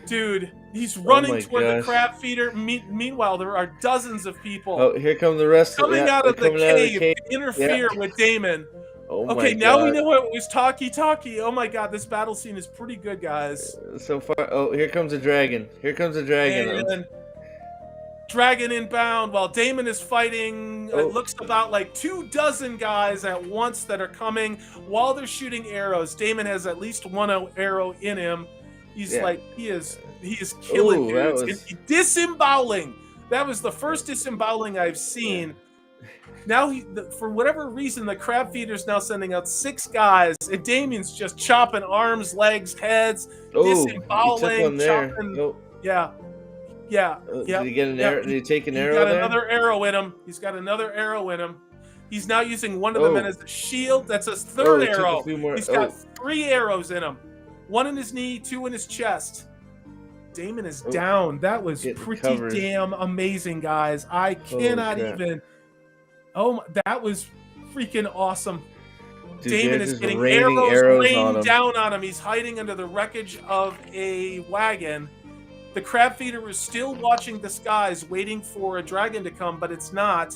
Dude, he's Oh running my toward the gosh. crab feeder. Meanwhile, there are dozens of people Oh, here come the rest coming yeah, out of the coming out of the cave cave. to interfere with Damon. Oh Okay, my now we God. know it was talkie-talkie. Oh my God, this battle scene is pretty good, guys. So far, oh, here comes a dragon. Here comes a dragon. And dragon inbound while Damon is fighting. Oh. It looks about like 24 guys at once that are coming while they're shooting arrows. Damon has at least one arrow in him. He's like he is killing dudes. And disemboweling. That was the first disemboweling I've seen. Now, for whatever reason, the crab feeder's now sending out 6 guys, and Damien's just chopping arms, legs, heads, disemboweling, chopping. Oh. Yeah. Did he get an arrow? Did he take an arrow He's got there? another arrow in him. He's got another arrow in him. He's now using one of the men as a shield. That's his third arrow. He's got 3 arrows in him. 1 in his knee, 2 in his chest. Damon is down. That was pretty damn amazing, guys. I cannot even... Oh, that was freaking awesome. Dude, Damon is getting arrows rained down on him. He's hiding under the wreckage of a wagon. The crab feeder is still watching the skies, waiting for a dragon to come, but it's not.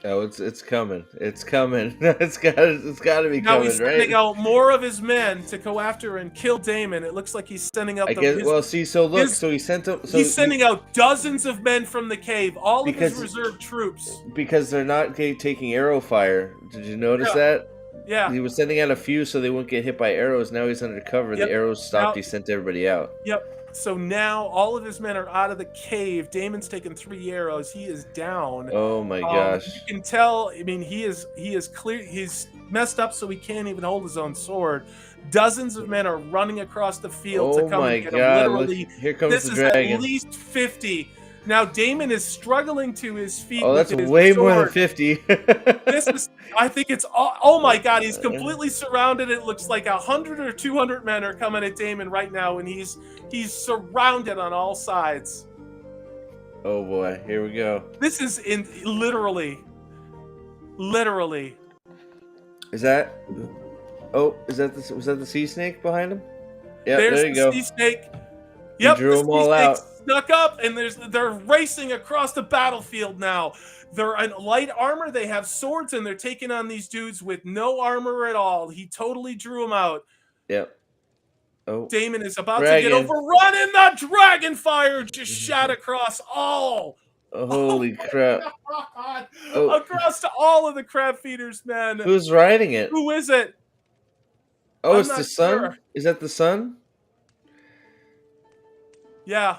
Oh, it's coming. It's coming. it's got to be now coming, he's sending out more of his men to go after and kill Damon. It looks like he's sending out. So he sent them. He's sending out dozens of men from the cave, all of his reserve troops. Because they're not taking arrow fire. Did you notice that? Yeah. He was sending out a few so they wouldn't get hit by arrows. Now he's under cover. The arrows stopped. He sent everybody out. Yep. So now all of his men are out of the cave. Damon's taken 3 arrows. He is down. Oh my gosh! You can tell. I mean, he is clear. He's messed up, so he can't even hold his own sword. Dozens of men are running across the field to come and get him. Literally, here comes the dragon. This is at least 50. Now Damon is struggling to his feet. Oh, that's way more than 50. This is. I think it's. Oh my God! He's completely surrounded. It looks like 100 or 200 men are coming at Damon right now, and he's surrounded on all sides. Oh boy! Here we go. This is literally. Is that? Oh, was that the sea snake behind him? Yeah, there you go. Sea snake. Yep, he drew them all out. Snuck up, and they're racing across the battlefield now. They're in light armor. They have swords, and they're taking on these dudes with no armor at all. He totally drew them out. Yep. Oh. Damon is about to get overrun, and the dragon fire just shot across all. Oh, holy crap! Across to all of the crab feeders, man. Who's riding it? Who is it? Oh, it's the sun. Sure. Is that the sun? Yeah.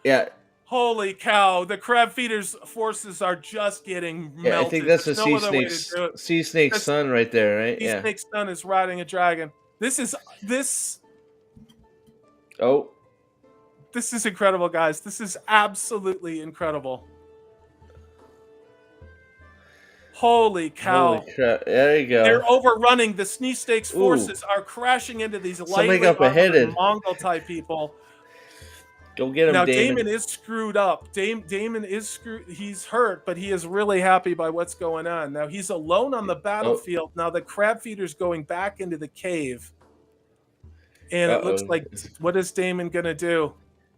Yeah. Holy cow! The crab feeders' forces are just getting melted. I think that's the sea snake's son right there, right? Sea snake's son is riding a dragon. This is. Oh. This is incredible, guys. This is absolutely incredible. Holy cow. Holy crap. There you go. They're overrunning. The Snee Snake's forces are crashing into these lightweight Mongol type people. Go get him, now, Damon. Damon is screwed up. Damon is screwed. He's hurt, but he is really happy by what's going on. Now, he's alone on the battlefield. Now, the crab feeder's going back into the cave. And it looks like, what is Damon going to do?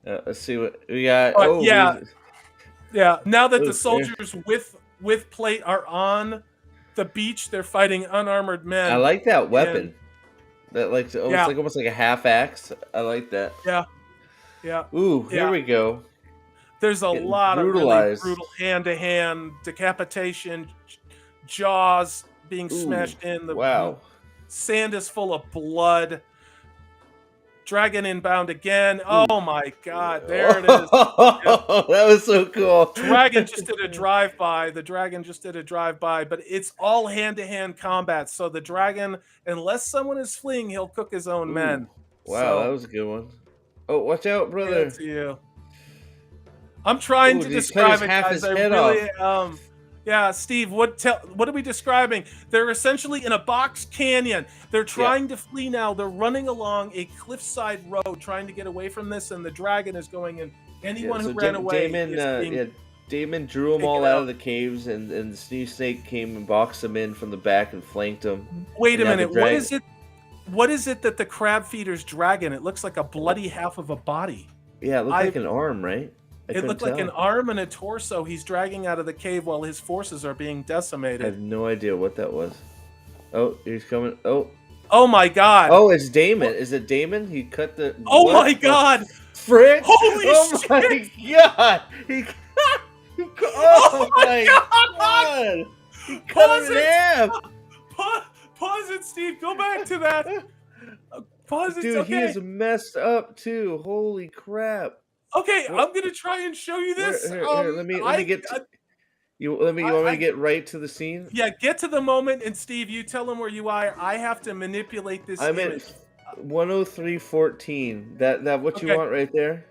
Let's see what we got. Yeah. Now that the soldiers with plate are on the beach, they're fighting unarmored men. I like that weapon. That it's almost like a half axe. I like that. Yeah. Ooh, here we go. There's a lot of really brutal hand-to-hand decapitation, jaws being smashed in. The sand is full of blood. Dragon inbound again. Oh my God, there it is. That was so cool. Dragon just did a drive-by. The dragon just did a drive-by, but it's all hand-to-hand combat. So the dragon, unless someone is fleeing, he'll cook his own men. Wow, that was a good one. Oh, watch out, brother. That's you. I'm trying Ooh, to they cut describe his it, half guys. his I head really off. yeah, Steve, what are we describing? They're essentially in a box canyon. They're Yeah. trying to flee now. They're running along a cliffside road trying to get away from this, and the dragon is going in. Yeah, Anyone who so ran away Damon, is being Damon drew them taken all out out. of the caves, and the Sea Snake came and boxed them in from the back and flanked them. Wait And a now the minute. What drag, is it? What is it that the crab feeder's dragging? It looks like a bloody half of a body. yeah, it looked I like an arm, right? I It couldn't looked like an tell. arm and a torso he's dragging out of the cave while his forces are being I decimated. have no idea what that was. Oh, he's coming. Oh, Oh my god. oh, it's Damon. Is it Damon? He cut the Oh what my the god. frick? Holy Oh shit. my god! Oh Oh my my god. god! He cut Pause him in it. half. Pause it, Steve. Go back to that. Pause it. Dude, he Okay. is messed up too. Holy crap! Okay, What? I'm gonna try and show you Where, this. here, let me I, get I, you. Let me. You want me to I, get right to the scene? yeah, get to the moment, and Steve, you tell him where you are. I have to manipulate this I'm image. at 103:14. That what you Okay. want right there?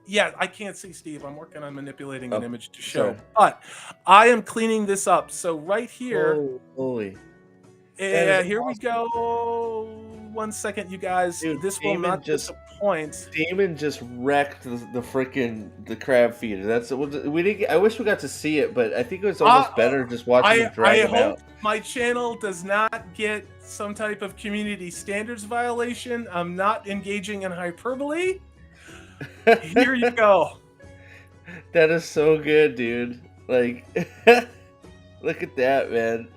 Yeah, I can't see Steve. I'm working on manipulating an Oh, image to show. sorry. But I am cleaning this up. So right here, Oh, holy! That is here we awesome. go. 1 second, you guys. Dude, This will not disappoint. Damon just wrecked the freaking the crab feeder. That's we didn't. I wish we got to see it, but I think it was almost better just watching him drag I him hope out. my channel does not get some type of community standards violation. I'm not engaging in hyperbole. Here you go. That is so good, dude. Like, look at that, man.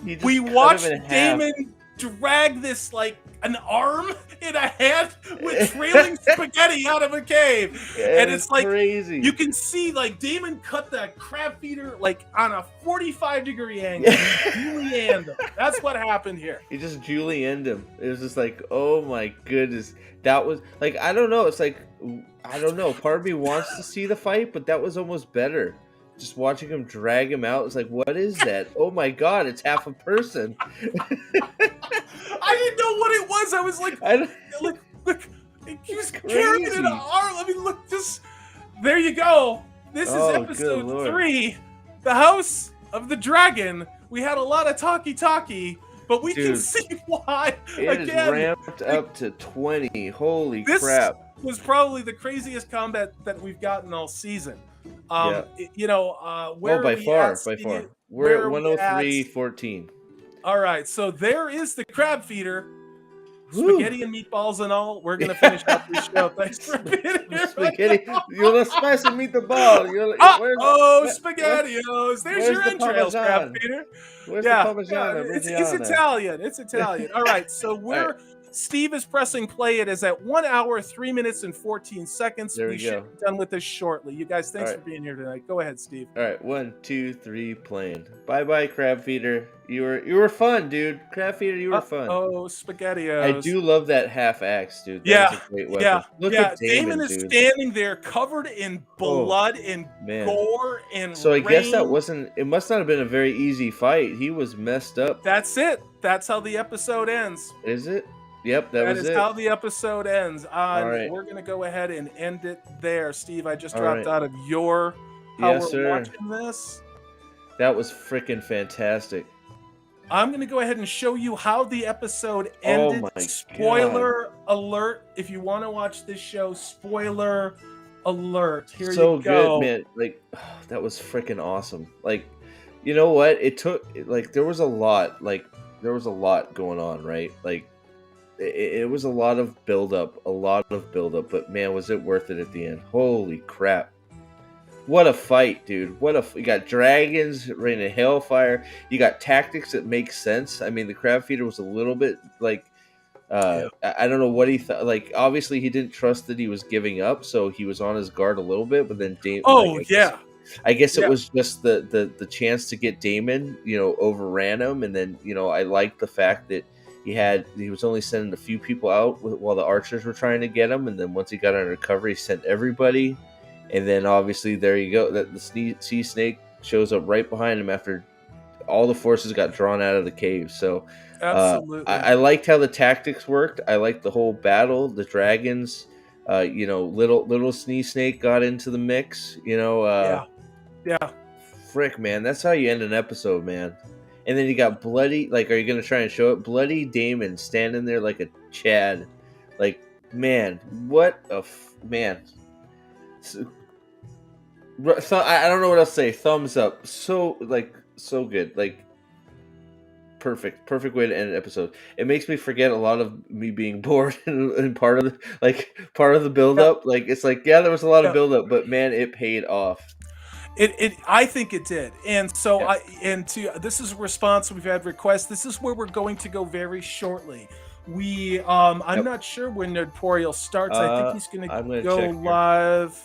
He just We cut watched him in half. Damon drag this like an arm in a hand with trailing spaghetti out of a cave. And it's like crazy. you can see like Damon cut that crab feeder like on a 45-degree angle. Julianne him. That's what happened here. He just julienned him. It was just like, oh my goodness. That was like, I don't know. It's like, I don't know. Part of me wants to see the fight, but that was almost better. Just watching him drag him out, it's like, what is that? Oh my god, it's half a person. I didn't know what it was. I was like, look, he was carrying it in an arm. I mean, look, this. There you go. This is episode 3, the House of the Dragon. We had a lot of talkie, but we can see why. It is ramped up to 20. Holy crap! This was probably the craziest combat that we've gotten all season. Yeah. You know, where by are we far, at, by Steve? far. Where We're are at we at? 103:14. All right, so there is the crab feeder. Woo. Spaghetti and meatballs and all. We're gonna finish up the show. Thanks for being here. Spaghetti. You're the spice and meatball. SpaghettiOs. There's your the entrails, crab Parmesan? feeder. Where's the Parmesan? It's Italian. It's Italian. All right, so we're Steve is pressing play. It is at 1 hour, 3 minutes, and 14 seconds. There we go. should be done with this shortly. You guys, thanks for being here tonight. Go ahead, Steve. All right, 1, 2, 3, playing. Bye, crab feeder. You were fun, dude. Crab feeder, you were fun. Oh, SpaghettiOs. I do love that half axe, dude. That is a great weapon. Look at Damon is standing there covered in blood and gore and so I guess that rain. wasn't. It must not have been a very easy fight. He was messed up. That's it. That's how the episode ends. Is it? Yep, that was it. That is how the episode ends. All right. We're gonna go ahead and end it there. Steve, I just dropped out of your watching this. That was freaking fantastic. I'm gonna go ahead and show you how the episode ended. Oh my Spoiler alert! If you want to watch this show, spoiler alert. Here so you go. Good, man. Like that was freaking awesome. Like, you know what? It took like there was a lot going on, right? Like it was a lot of buildup, but man, was it worth it at the end? Holy crap! What a fight, dude! You got dragons raining hellfire. You got tactics that make sense. I mean, the crab feeder was a little bit like I don't know what he thought. Like, obviously, he didn't trust that he was giving up, so he was on his guard a little bit. But then I guess it was just the chance to get Damon, overran him, and then I liked the fact that he was only sending a few people out while the archers were trying to get him, and then once he got under cover, he sent everybody, and then obviously there you go. That the sea snake shows up right behind him after all the forces got drawn out of the cave. So absolutely, I liked how the tactics worked. I liked the whole battle, the dragons. Little Sneeze Snake got into the mix. Yeah. Yeah. Frick, man, that's how you end an episode, man. And then you got bloody. Like, are you gonna try and show it? Bloody Damon standing there like a Chad. Like, man, what a man. I don't know what else to say. Thumbs up. So good. Like, perfect way to end an episode. It makes me forget a lot of me being bored and part of the build up. Like, it's like, yeah, there was a lot of build up, but man, it paid off. I think it did. And so Yeah. this is a response. We've had requests. This is where we're going to go very shortly. I'm not sure when Nerdporial starts. I think he's going to go live.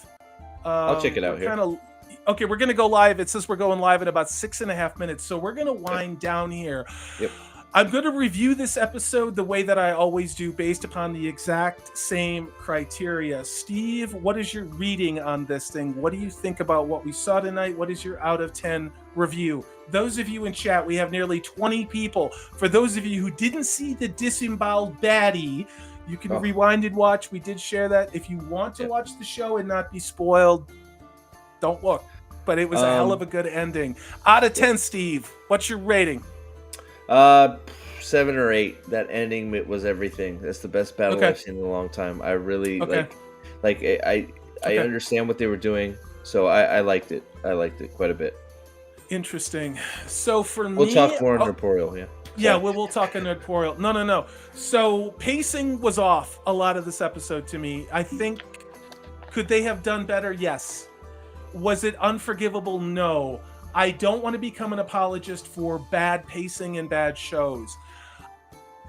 I'll check it out here. Okay, we're going to go live. It says we're going live in about 6.5 minutes. So we're going to wind down here. Yep. I'm going to review this episode the way that I always do, based upon the exact same criteria. Steve, what is your reading on this thing? What do you think about what we saw tonight? What is your out of 10 review? Those of you in chat, we have nearly 20 people. For those of you who didn't see the disemboweled baddie, you can rewind and watch. We did share that. If you want to watch the show and not be spoiled, don't look. But it was a hell of a good ending. Out of 10, Steve, what's your rating? 7 or 8. That ending was everything. That's the best battle I've seen in a long time. I really I understand what they were doing, so I liked it. I liked it quite a bit. Interesting. So for me, we'll talk more on Nerdporial. Yeah. Yeah, we'll talk on Nerdporial. No. So pacing was off a lot of this episode to me. I think, could they have done better? Yes. Was it unforgivable? No. I don't want to become an apologist for bad pacing and bad shows.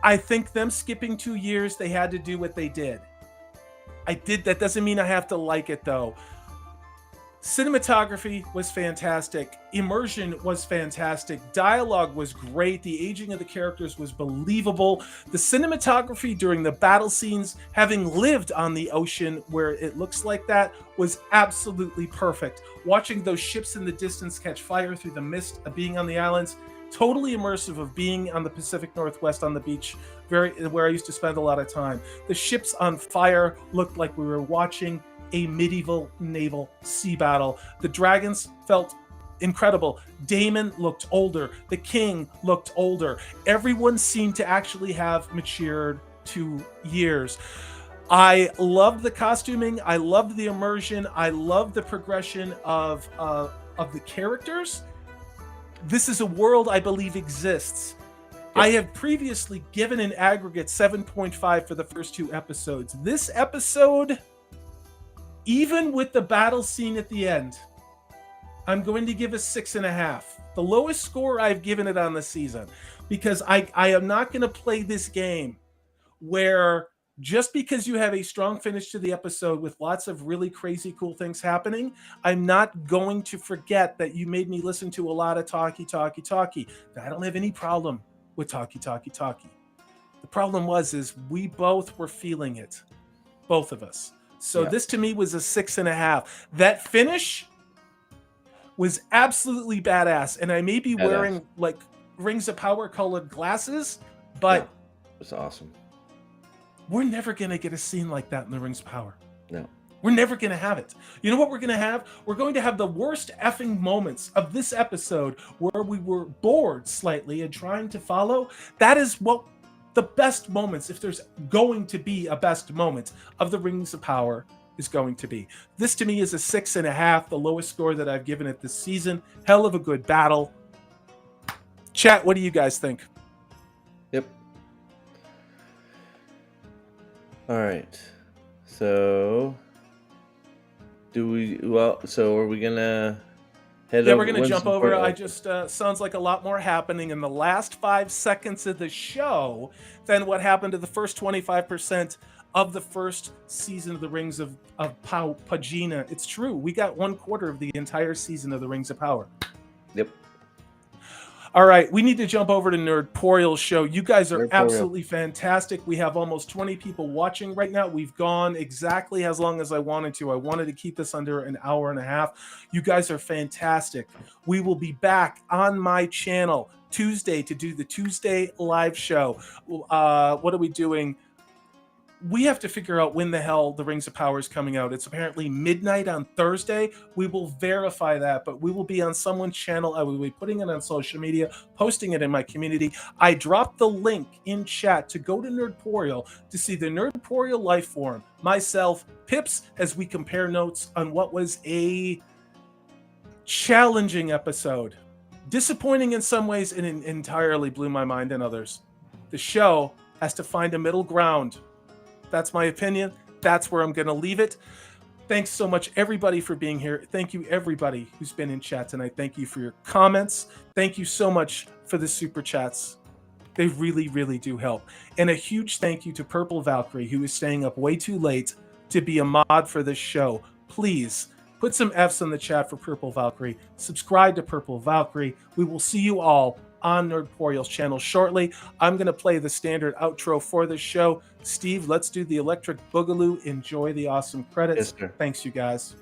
I think them skipping 2 years, they had to do what they did. That doesn't mean I have to like it, though. Cinematography was fantastic. Immersion was fantastic. Dialogue was great. The aging of the characters was believable. The cinematography during the battle scenes, having lived on the ocean where it looks like that, was absolutely perfect. Watching those ships in the distance catch fire through the mist of being on the islands, totally immersive of being on the Pacific Northwest on the beach, where I used to spend a lot of time. The ships on fire looked like we were watching a medieval naval sea battle. The dragons felt incredible. Damon looked older. The king looked older. Everyone seemed to actually have matured 2 years. I loved the costuming. I loved the immersion. I loved the progression of the characters. This is a world I believe exists. Yep. I have previously given an aggregate 7.5 for the first 2 episodes. This episode, even with the battle scene at the end, I'm going to give a 6.5. The lowest score I've given it on the season, because I am not going to play this game where just because you have a strong finish to the episode with lots of really crazy cool things happening, I'm not going to forget that you made me listen to a lot of talkie. I don't have any problem with talkie. The problem is we both were feeling it, both of us. So This to me was a 6.5. That finish was absolutely badass, and I may be wearing like Rings of Power colored glasses, but it's awesome. We're never gonna get a scene like that in the Rings of Power. No, we're never gonna have it. You know what we're gonna have? We're going to have the worst effing moments of this episode, where we were bored slightly and trying to follow. That is what the best moments, if there's going to be a best moment of the Rings of Power, is going to be. This to me is a 6.5, the lowest score that I've given it this season. Hell of a good battle. Chat, what do you guys think? Yep. All right. So are we gonna head over? Yeah, we're gonna jump over. I just sounds like a lot more happening in the last 5 seconds of the show than what happened to the first 25% of the first season of the Rings of Pagina. It's true. We got 1/4 of the entire season of the Rings of Power. Yep. All right, we need to jump over to Nerdporial's show. You guys are absolutely fantastic. We have almost 20 people watching right now. We've gone exactly as long as I wanted to. I wanted to keep this under an hour and a half. You guys are fantastic. We will be back on my channel Tuesday to do the Tuesday live show. What are we doing? we have to figure out when the hell the Rings of Power is coming out. It's apparently midnight on Thursday. We will verify that, but we will be on someone's channel. I will be putting it on social media, posting it in my community. I dropped the link in chat to go to Nerdporial to see the Nerdporial life form, myself, Pips, as we compare notes on what was a challenging episode. Disappointing in some ways and entirely blew my mind in others. The show has to find a middle ground. That's my opinion. That's where I'm going to leave it. Thanks so much, everybody, for being here. Thank you, everybody who's been in chat tonight. Thank you for your comments. Thank you so much for the super chats. They really, really do help. And a huge thank you to Purple Valkyrie, who is staying up way too late to be a mod for this show. Please put some F's in the chat for Purple Valkyrie. Subscribe to Purple Valkyrie. We will see you all on Nerdporial's channel shortly. I'm going to play the standard outro for this show. Steve, let's do the electric boogaloo. Enjoy the awesome credits. Yes, sir. Thanks, you guys.